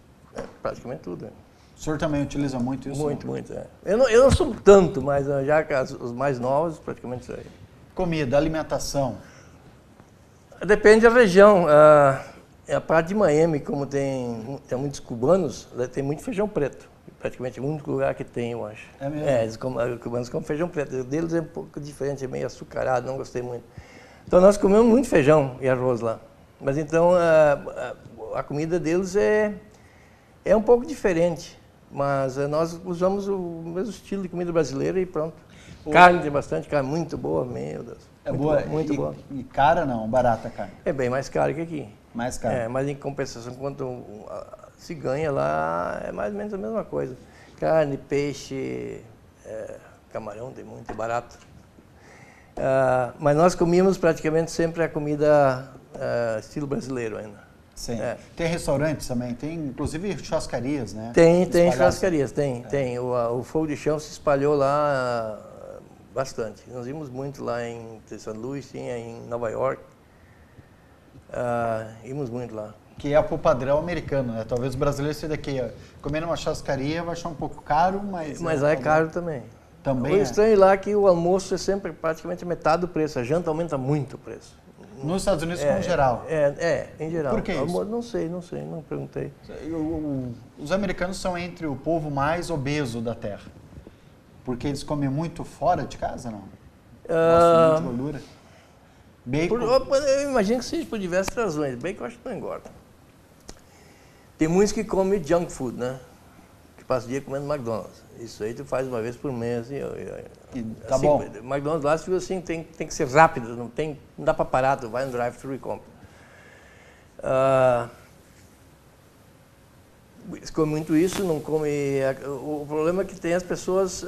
Praticamente tudo. O senhor também utiliza muito isso? Muito. Eu não sou tanto, mas já que os mais novos, praticamente isso aí. Comida, alimentação? Depende da região. A parte de Miami, como tem muitos cubanos, tem muito feijão preto. Praticamente o único lugar que tem, eu acho. É mesmo? Os cubanos comem feijão preto. O deles é um pouco diferente, é meio açucarado, não gostei muito. Então nós comemos muito feijão e arroz lá. Mas então a comida deles é um pouco diferente. Mas nós usamos o mesmo estilo de comida brasileira e pronto. Carne, tem bastante carne, muito boa, meu Deus. É boa? Muito boa. E cara não? Barata a carne? É bem mais caro que aqui. Mais caro? Mas em compensação, quanto se ganha lá, é mais ou menos a mesma coisa. Carne, peixe, camarão, tem muito, é barato. Mas nós comíamos praticamente sempre a comida estilo brasileiro ainda. Sim. Tem restaurantes também, tem inclusive churrascarias, né? Tem churrascarias, tem. O fogo de chão se espalhou lá bastante. Nós vimos muito lá em São Luís, tinha em Nova York. Íamos muito lá. Que é pro padrão americano, né? Talvez o brasileiro seja daqui, comer numa churrascaria vai achar um pouco caro, mas... Mas lá é caro também. Também O estranho lá é que o almoço é sempre praticamente metade do preço, a janta aumenta muito o preço. Nos Estados Unidos, como geral? Em geral. Por que isso? Não sei, não perguntei. Os americanos são entre o povo mais obeso da Terra. Porque eles comem muito fora de casa, não? Gostam muito de gordura? Bacon? Eu imagino que seja por diversas razões. Bacon eu acho que não engorda. Tem muitos que comem junk food, né? Que passam o dia comendo McDonald's. Isso aí tu faz uma vez por mês. Tá assim, bom. McDonald's lá, tipo assim, tem que ser rápido, não dá para parar, tu vai no drive-thru e compra. Eles comem muito isso, não comem... O problema é que tem as pessoas,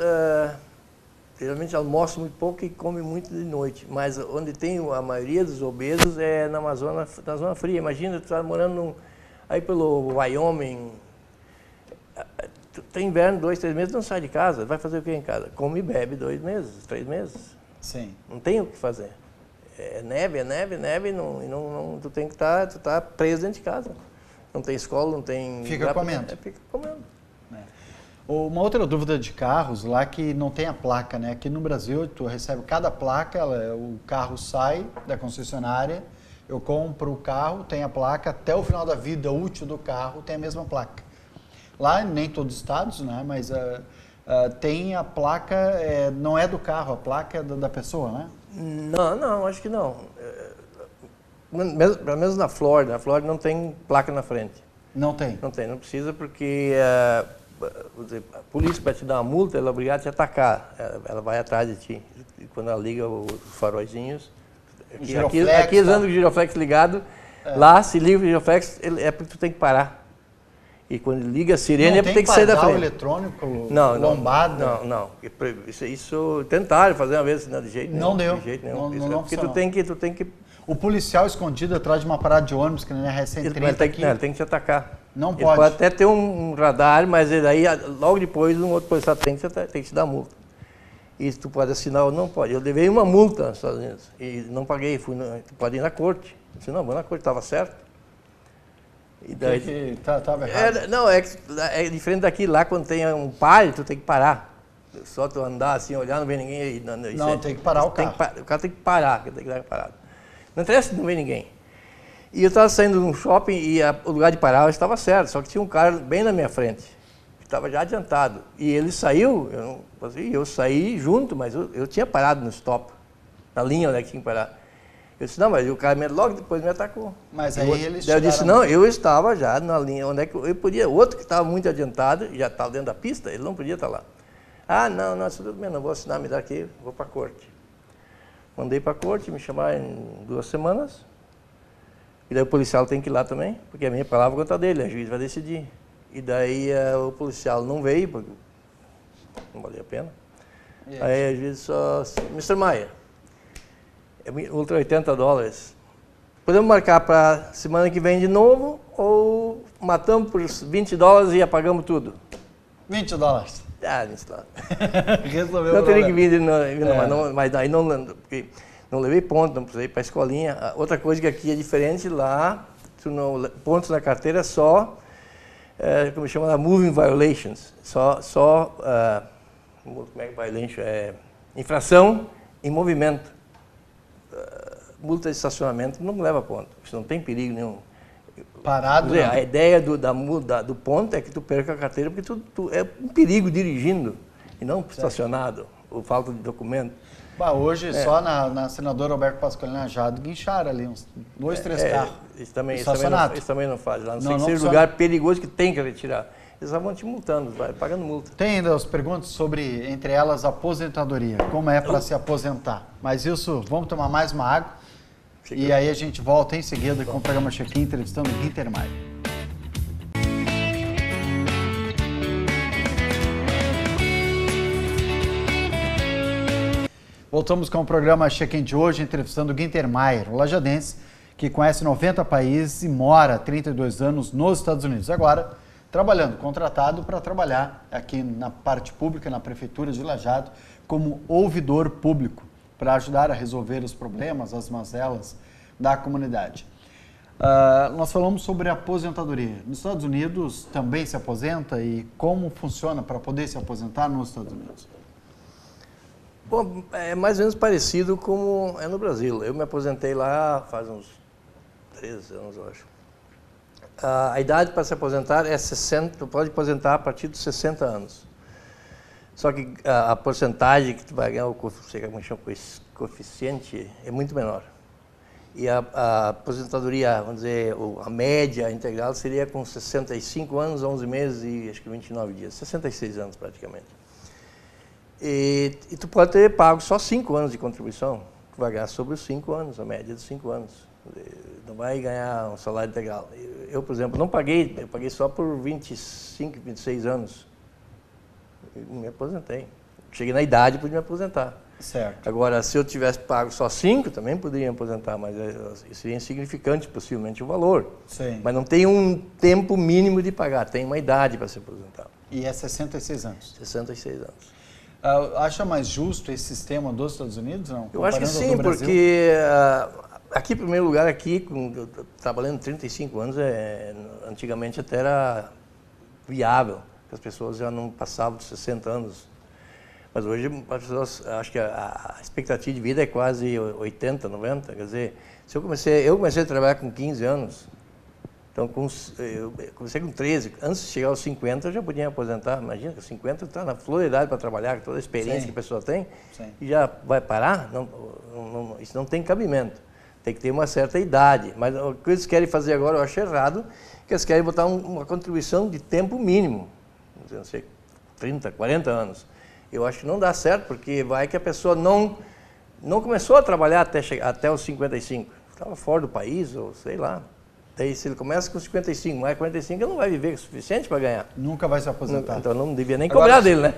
geralmente almoçam muito pouco e comem muito de noite. Mas onde tem a maioria dos obesos é na zona fria. Imagina, tu está morando aí pelo Wyoming... Tem inverno, 2, 3 meses, não sai de casa. Vai fazer o que em casa? Come e bebe 2 meses, 3 meses. Sim. Não tem o que fazer. É neve, tu tem que estar preso dentro de casa. Não tem escola, não tem... Fica comendo. Fica comendo. Uma outra dúvida de carros lá que não tem a placa, né? Aqui no Brasil, tu recebe cada placa, o carro sai da concessionária, eu compro o carro, tem a placa, até o final da vida útil do carro tem a mesma placa. Lá, nem todos os estados, né? Mas tem a placa, não é do carro, a placa é da pessoa, né? Não, acho que não. Pelo menos na Flórida não tem placa na frente. Não tem? Não precisa porque a polícia, para te dar uma multa, ela é obrigada a te atacar. Ela vai atrás de ti. E quando ela liga os faróizinhos, aqui usando o giroflex ligado, lá se liga o giroflex, é porque tu tem que parar. E quando liga a sirene é porque tem que sair da frente. Não tem eletrônico, lombada? Não. Isso tentaram fazer uma vez, não, de jeito nenhum. Não deu. De jeito nenhum. Não porque tu tem que... O policial escondido atrás de uma parada de ônibus, que nem a RC30 aqui... Ele tem que te atacar. Não ele pode. Pode até ter um radar, mas daí logo depois um outro policial tem que te dar multa. E tu pode assinar ou não pode. Eu levei uma multa nos Estados Unidos e não paguei. Tu pode ir na corte. Eu disse, não, vou na corte, estava certo. E daí que estava errado? É diferente daqui. Lá quando tem um pare, tu tem que parar. Só tu andar assim, olhar, não vê ninguém. Tem que parar o carro. O cara tem que parar, tem que dar parado. Não interessa se não vê ninguém. E eu estava saindo de um shopping e o lugar de parar estava certo, só que tinha um cara bem na minha frente, que estava já adiantado. E ele saiu, eu saí junto, mas eu tinha parado no stop, na linha onde é que tinha que parar. Eu disse, não, mas o cara logo depois me atacou. Mas aí eles eu disse, não, eu estava já na linha onde é que eu podia. O outro que estava muito adiantado, já estava dentro da pista, ele não podia estar lá. Ah, não, isso tudo bem, não vou assinar, me dá aqui, vou para a corte. Mandei para a corte, me chamaram em 2 semanas. E daí o policial tem que ir lá também, porque a minha palavra contra dele, a juiz vai decidir. E daí o policial não veio, porque não valia a pena. Aí a juiz só, Mr. Maia, multa $80. Podemos marcar para semana que vem de novo ou matamos por $20 e apagamos tudo? $20. Ah, isso lá. Resolveu. Não teria que vir, mas daí porque não levei ponto, não precisei ir para a escolinha. Outra coisa que aqui é diferente, lá, pontos na carteira só, como chama, moving violations, como é que violation? Infração em movimento. Multa de estacionamento não leva ponto, isso não tem perigo nenhum. Parado, dizer, a ideia do ponto é que tu perca a carteira porque tu é um perigo dirigindo e não estacionado, ou falta de documento. Hoje, só na senadora Alberto Pasqualina Jado, guincharam ali uns 2, 3 carros. Isso também não faz. Lá não tem que ser lugar perigoso que tem que retirar. Eles vão te multando, vai pagando multa. Tem ainda as perguntas sobre, entre elas, aposentadoria. Como é para se aposentar? Mas isso, vamos tomar mais uma água. E aí a gente volta em seguida com o programa Check-in, entrevistando Guinter Maia. Voltamos com o programa Check-in de hoje, entrevistando Guinter Maia, o lajadense, que conhece 90 países e mora há 32 anos nos Estados Unidos. Agora, trabalhando, contratado para trabalhar aqui na parte pública, na Prefeitura de Lajeado, como ouvidor público, para ajudar a resolver os problemas, as mazelas da comunidade. Nós falamos sobre aposentadoria. Nos Estados Unidos também se aposenta e como funciona para poder se aposentar nos Estados Unidos? Bom, é mais ou menos parecido como é no Brasil. Eu me aposentei lá faz uns 13 anos, eu acho. A idade para se aposentar é 60, tu pode aposentar a partir dos 60 anos. Só que a porcentagem que tu vai ganhar, o coeficiente, é muito menor. E a aposentadoria, vamos dizer, a média integral seria com 65 anos, 11 meses e acho que 29 dias, 66 anos praticamente. E tu pode ter pago só 5 anos de contribuição, tu vai ganhar sobre os 5 anos, a média dos 5 anos. Não vai ganhar um salário integral. Eu, por exemplo, não paguei, eu paguei só por 25, 26 anos. Eu me aposentei. Cheguei na idade e pude me aposentar. Certo. Agora, se eu tivesse pago só 5, também poderia me aposentar, mas seria insignificante, possivelmente, o valor. Sim. Mas não tem um tempo mínimo de pagar, tem uma idade para se aposentar. E é 66 anos? 66 anos. Acha mais justo esse sistema dos Estados Unidos, não? Eu acho que sim, porque aqui, em primeiro lugar, trabalhando 35 anos, antigamente até era viável, porque as pessoas já não passavam de 60 anos. Mas hoje as pessoas, acho que a expectativa de vida é quase 80, 90. Quer dizer, eu comecei a trabalhar com 15 anos, Então, eu comecei com 13, antes de chegar aos 50 eu já podia me aposentar. Imagina, com 50 está na flor da idade para trabalhar, com toda a experiência que a pessoa tem, e já vai parar? Isso não tem cabimento. Tem que ter uma certa idade. Mas o que eles querem fazer agora, eu acho errado, que eles querem botar uma contribuição de tempo mínimo, não sei, 30, 40 anos. Eu acho que não dá certo, porque vai que a pessoa não começou a trabalhar até os 55. Estava fora do país, ou sei lá. Daí, se ele começa com 55, mais 45, ele não vai viver o suficiente para ganhar. Nunca vai se aposentar. Então, não devia nem cobrar dele, né?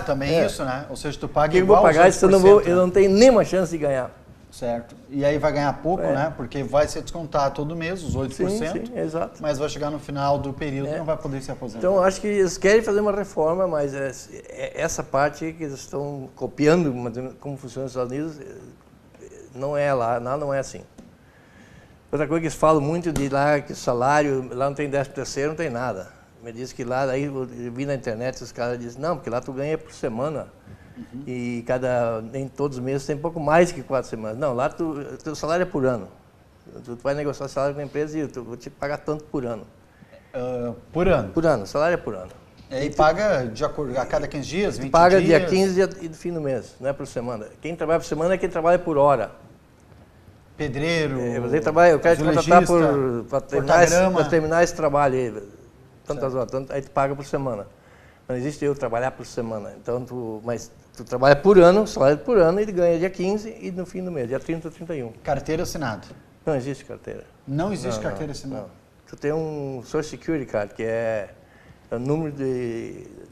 Também isso, né? Ou seja, tu paga igual igual eu vou pagar, os 8%, eu não tenho nenhuma chance de ganhar. Certo. E aí vai ganhar pouco, né? Porque vai ser descontado todo mês, os 8%. Sim, exato. Mas vai chegar no final do período e não vai poder se aposentar. Então, eu acho que eles querem fazer uma reforma, mas essa parte que eles estão copiando como funciona nos Estados Unidos, não é lá não é assim. Outra coisa que eles falam muito de lá, que o salário, lá não tem 13º, não tem nada. Me diz que lá, daí eu vi na internet, os caras dizem, não, porque lá tu ganha por semana. E nem todos os meses tem pouco mais que 4 semanas. Não, lá teu salário é por ano. Tu vai negociar salário com a empresa e eu vou te pagar tanto por ano. Por ano? Por ano, salário é por ano. E paga de acordo, a cada 15 dias, 20 paga dias? Paga dia 15 e do fim do mês, não é por semana. Quem trabalha por semana é quem trabalha por hora. Pedreiro, eu quero te contratar para terminar esse trabalho aí, tantas horas, aí tu paga por semana. Não existe eu trabalhar por semana. Então, mas tu trabalha por ano, salário por ano, e ele ganha dia 15 e no fim do mês, dia 30 ou 31. Carteira assinada? Não existe carteira. Não existe carteira assinada? Não. Tu tem um Social Security Card, que é o número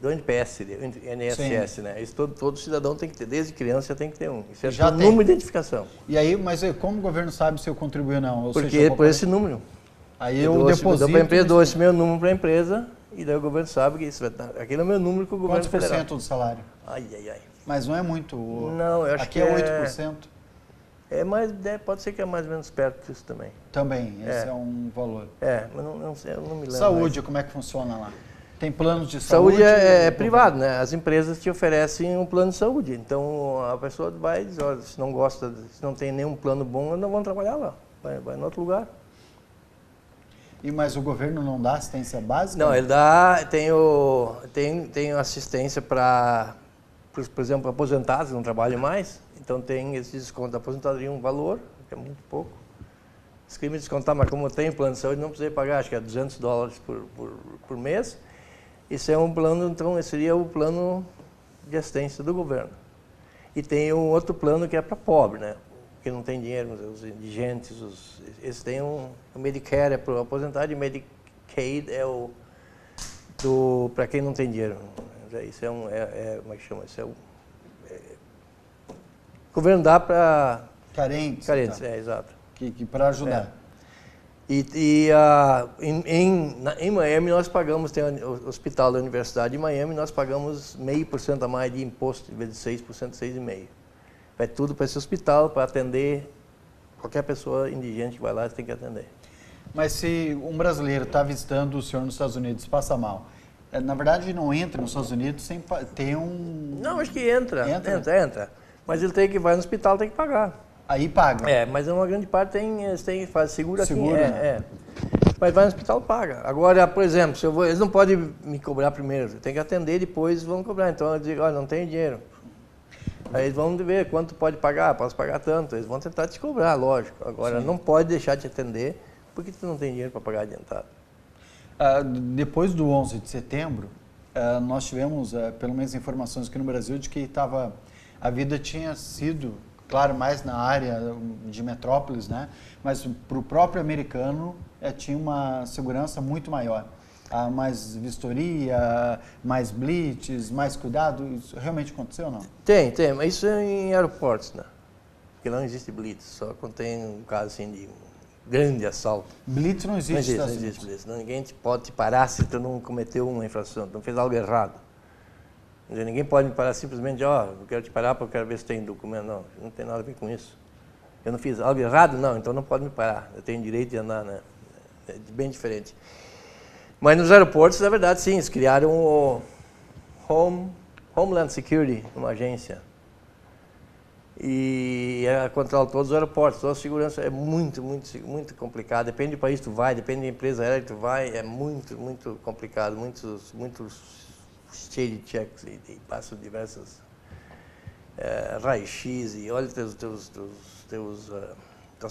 do NPS, do INSS, né? Isso todo cidadão tem que ter, desde criança já tem que ter um. Isso é já tem número de identificação. E aí, mas como o governo sabe se eu contribuí ou não? Porque por esse número. Aí eu deposito... Dou esse meu número para a empresa, e daí o governo sabe que isso vai estar... Aquele é o meu número com o governo federal. Quantos % do salário? Ai. Mas não é muito... Não, eu acho que é 8%. Pode ser que é mais ou menos perto disso também. Também, esse é um valor. Mas não sei, eu não me lembro. Saúde, como é que funciona lá? Tem planos de saúde? Saúde é privado, né? As empresas te oferecem um plano de saúde. Então a pessoa vai e diz, olha, se não gosta, se não tem nenhum plano bom, não vão trabalhar lá. Vai em outro lugar. Mas o governo não dá assistência básica? Não, ele dá, tem assistência para, por exemplo, aposentados que não trabalham mais. Então tem esse desconto da aposentadoria, um valor, que é muito pouco. Eles queriam me descontar, mas como tem plano de saúde, não precisei pagar, acho que é $200 por mês. Esse é um plano, então, esse seria o plano de assistência do governo. E tem um outro plano que é para pobre, né? Que não tem dinheiro, os indigentes, eles têm o Medicare é para o aposentado e Medicaid é para quem não tem dinheiro. Isso como é que chama? Isso o governo dá para... Carentes. Tá. Exato. Para ajudar. Em Miami nós pagamos, tem o hospital da Universidade de Miami, nós pagamos 0,5% a mais de imposto, em vez de 6%, 6,5%. Vai tudo para esse hospital para atender qualquer pessoa indigente que vai lá, você tem que atender. Mas se um brasileiro está visitando o senhor nos Estados Unidos e passa mal, na verdade não entra nos Estados Unidos sem ter um... Não, acho que entra. Mas ele vai no hospital, tem que pagar. Aí paga? Mas uma grande parte faz seguro aqui. Né? Mas vai no hospital, paga. Agora, por exemplo, eles não podem me cobrar primeiro, tem que atender, depois vão cobrar. Então eu digo, olha, não tenho dinheiro. Aí eles vão ver quanto pode pagar, posso pagar tanto, eles vão tentar te cobrar, lógico. Agora, não pode deixar de atender, porque tu não tem dinheiro para pagar adiantado. Depois do 11 de setembro, nós tivemos, pelo menos informações aqui no Brasil, de que a vida tinha sido, claro, mais na área de metrópoles, né? Mas para o próprio americano tinha uma segurança muito maior. Mais vistoria, mais blitz, mais cuidado, isso realmente aconteceu ou não? Tem, mas isso é em aeroportos, né? Porque não existe blitz, só quando tem um caso assim de um grande assalto. Blitz não existe. Não existe blitz. Ninguém pode te parar se tu não cometeu uma infração, tu não fez algo errado. Ninguém pode me parar simplesmente, eu quero te parar porque eu quero ver se tem documento. Não tem nada a ver com isso. Eu não fiz algo errado? Não, então não pode me parar. Eu tenho direito de andar, né? É bem diferente. Mas nos aeroportos, na verdade, sim, eles criaram o Homeland Security, uma agência. E controla todos os aeroportos, toda a segurança é muito complicado. Depende do país que tu vai, depende da empresa aérea que tu vai, é muito complicado, muitos cheio de checks e passam diversas raio-x e olha tuas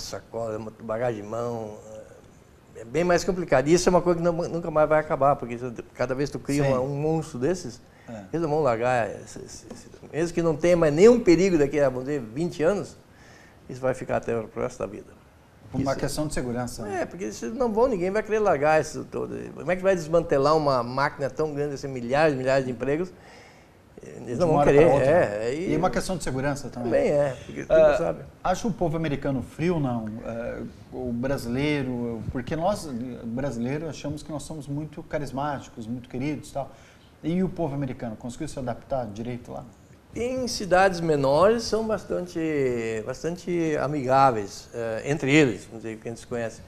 sacolas, bagagem de mão, é bem mais complicado. E isso é uma coisa que nunca mais vai acabar, porque cada vez que tu cria um monstro desses, eles não vão largar, mesmo que não tenha mais nenhum perigo daqui a, vamos dizer, 20 anos, isso vai ficar até o resto da vida. Uma questão de segurança. Porque ninguém vai querer largar isso todo. Como é que vai desmantelar uma máquina tão grande, assim, milhares e milhares de empregos? Eles não vão querer. E uma questão de segurança também. Também porque tu sabe. Acha o povo americano frio, não? O brasileiro, porque nós, brasileiros, achamos que nós somos muito carismáticos, muito queridos e tal. E o povo americano, conseguiu se adaptar direito lá? Em cidades menores são bastante amigáveis, entre eles, vamos dizer, que a gente se conhece.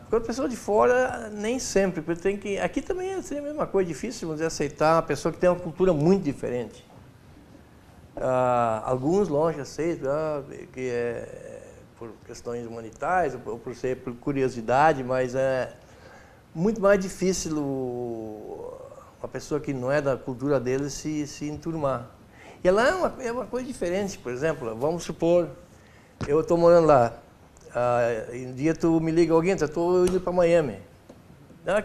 Quando a pessoa de fora, nem sempre, porque aqui também é a mesma coisa, difícil, vamos dizer, aceitar uma pessoa que tem uma cultura muito diferente. Alguns longe aceitam, que é por questões humanitárias, ou por curiosidade, mas é muito mais difícil uma pessoa que não é da cultura deles se enturmar. E lá é uma coisa diferente, por exemplo, vamos supor, eu estou morando lá, um dia tu me liga alguém, eu estou indo para Miami.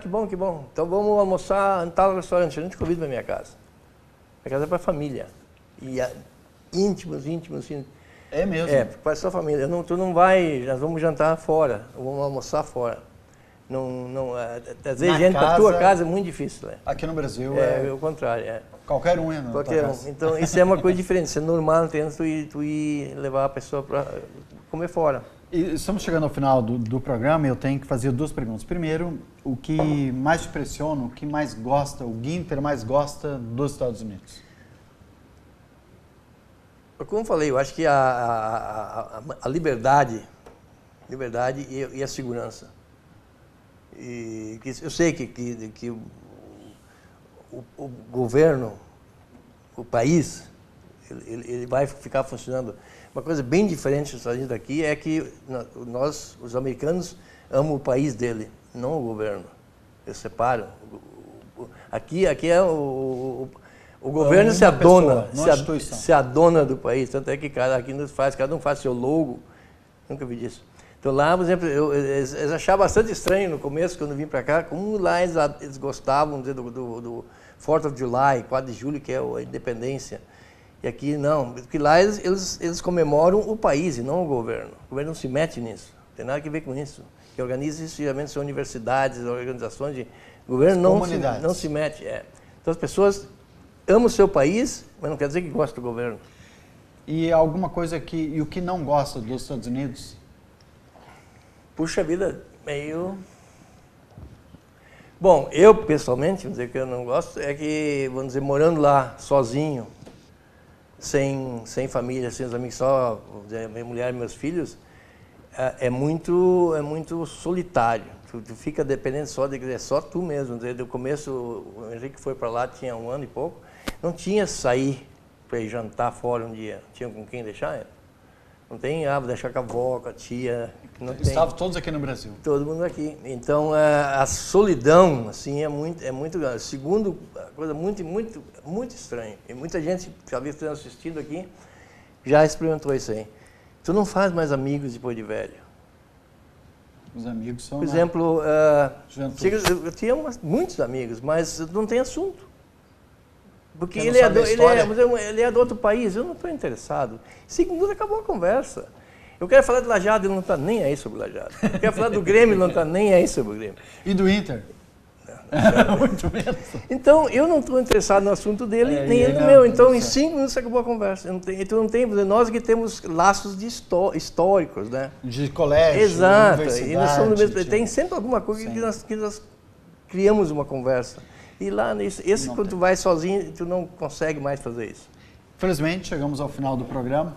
Que bom, então vamos almoçar em tal restaurante, eu não te convido para minha casa. Minha casa é para a família, e íntimos, assim. É mesmo? Para a sua família, tu não vai, nós vamos jantar fora, vamos almoçar fora. Às vezes gente para a tua casa é muito difícil. Aqui no Brasil é o contrário. Qualquer um é. Qualquer um. Então isso é uma coisa diferente. Isso é normal, tu ir levar a pessoa para comer fora. E estamos chegando ao final do programa e eu tenho que fazer duas perguntas. Primeiro, o que mais te impressiona, o que mais gosta, o Guinter mais gosta dos Estados Unidos? Como eu falei, eu acho que a liberdade e a segurança. Eu sei que o governo, o país, ele vai ficar funcionando. Uma coisa bem diferente dos Estados Unidos daqui é que nós, os americanos, amam o país dele, não o governo. Eles separam. Aqui é o governo se adona do país. Tanto é que cada um faz seu logo. Nunca vi disso. Então lá, por exemplo, eles achavam bastante estranho no começo, quando eu vim para cá, como lá eles gostavam do 4th of July, 4 de julho, que é a independência. E aqui não, porque lá eles comemoram o país e não o governo. O governo não se mete nisso, não tem nada a ver com isso. Quem organiza isso geralmente são universidades, organizações, o governo não se mete. Então as pessoas amam o seu país, mas não quer dizer que gostam do governo. E alguma coisa e o que não gosta dos Estados Unidos? Puxa vida, meio... Bom, eu pessoalmente, vamos dizer que eu não gosto, é que, vamos dizer, morando lá sozinho, sem família, sem os amigos, só vamos dizer, minha mulher e meus filhos, é muito solitário. Tu fica dependendo só tu mesmo. Desde o começo, o Henrique foi para lá, tinha 1 ano e pouco, não tinha sair para ir jantar fora um dia, tinha com quem deixar. Não tem, vou deixar com a avó, com a tia. Estavam todos aqui no Brasil. Todo mundo aqui. Então, a solidão, assim, é muito grande. Segundo, coisa muito estranha. E muita gente, talvez tenha assistido aqui, já experimentou isso aí. Tu não faz mais depois de velho. Os amigos são... Por exemplo, eu tinha muitos amigos, mas não tem assunto. Porque ele é do outro país, eu não estou interessado. Segundo, acabou a conversa. Eu quero falar de Lajado, ele não está nem aí sobre Lajado. Eu quero falar do Grêmio, ele não está nem aí sobre o Grêmio. E do Inter? Muito menos. Então, eu não estou interessado no assunto dele, nem ele no meu. Então, em 5 minutos acabou a conversa. Nós que temos laços históricos, né? De colégio, exato. universidade. E nós somos do mesmo, tem sempre alguma coisa que nós criamos uma conversa. E lá, quando tu vai sozinho, tu não consegue mais fazer isso. Felizmente, chegamos ao final do programa.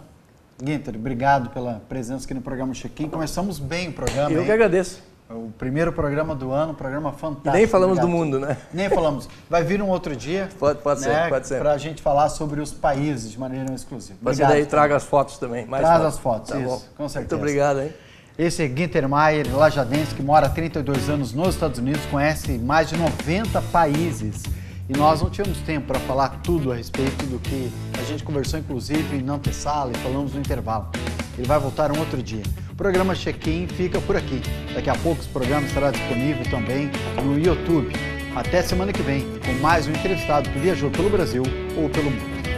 Guinter, obrigado pela presença aqui no programa Check-in. Começamos bem o programa. Eu que agradeço. O primeiro programa do ano, um programa fantástico. E nem falamos obrigado. do mundo, né? Nem falamos. Vai vir um outro dia. Pode ser, pode ser. Para a gente falar sobre os países de maneira exclusiva. Mas daí traga as fotos também. Traz as fotos, tá isso, bom. com certeza. Muito obrigado, hein? Esse é Guinter Maier, lajadense, que mora há 32 anos nos Estados Unidos, conhece mais de 90 países. E nós não tivemos tempo para falar tudo a respeito do que a gente conversou, inclusive, na antessala e falamos no intervalo. Ele vai voltar um outro dia. O programa Check-in fica por aqui. Daqui a pouco esse programa estará disponível também no YouTube. Até semana que vem, com mais um entrevistado que viajou pelo Brasil ou pelo mundo.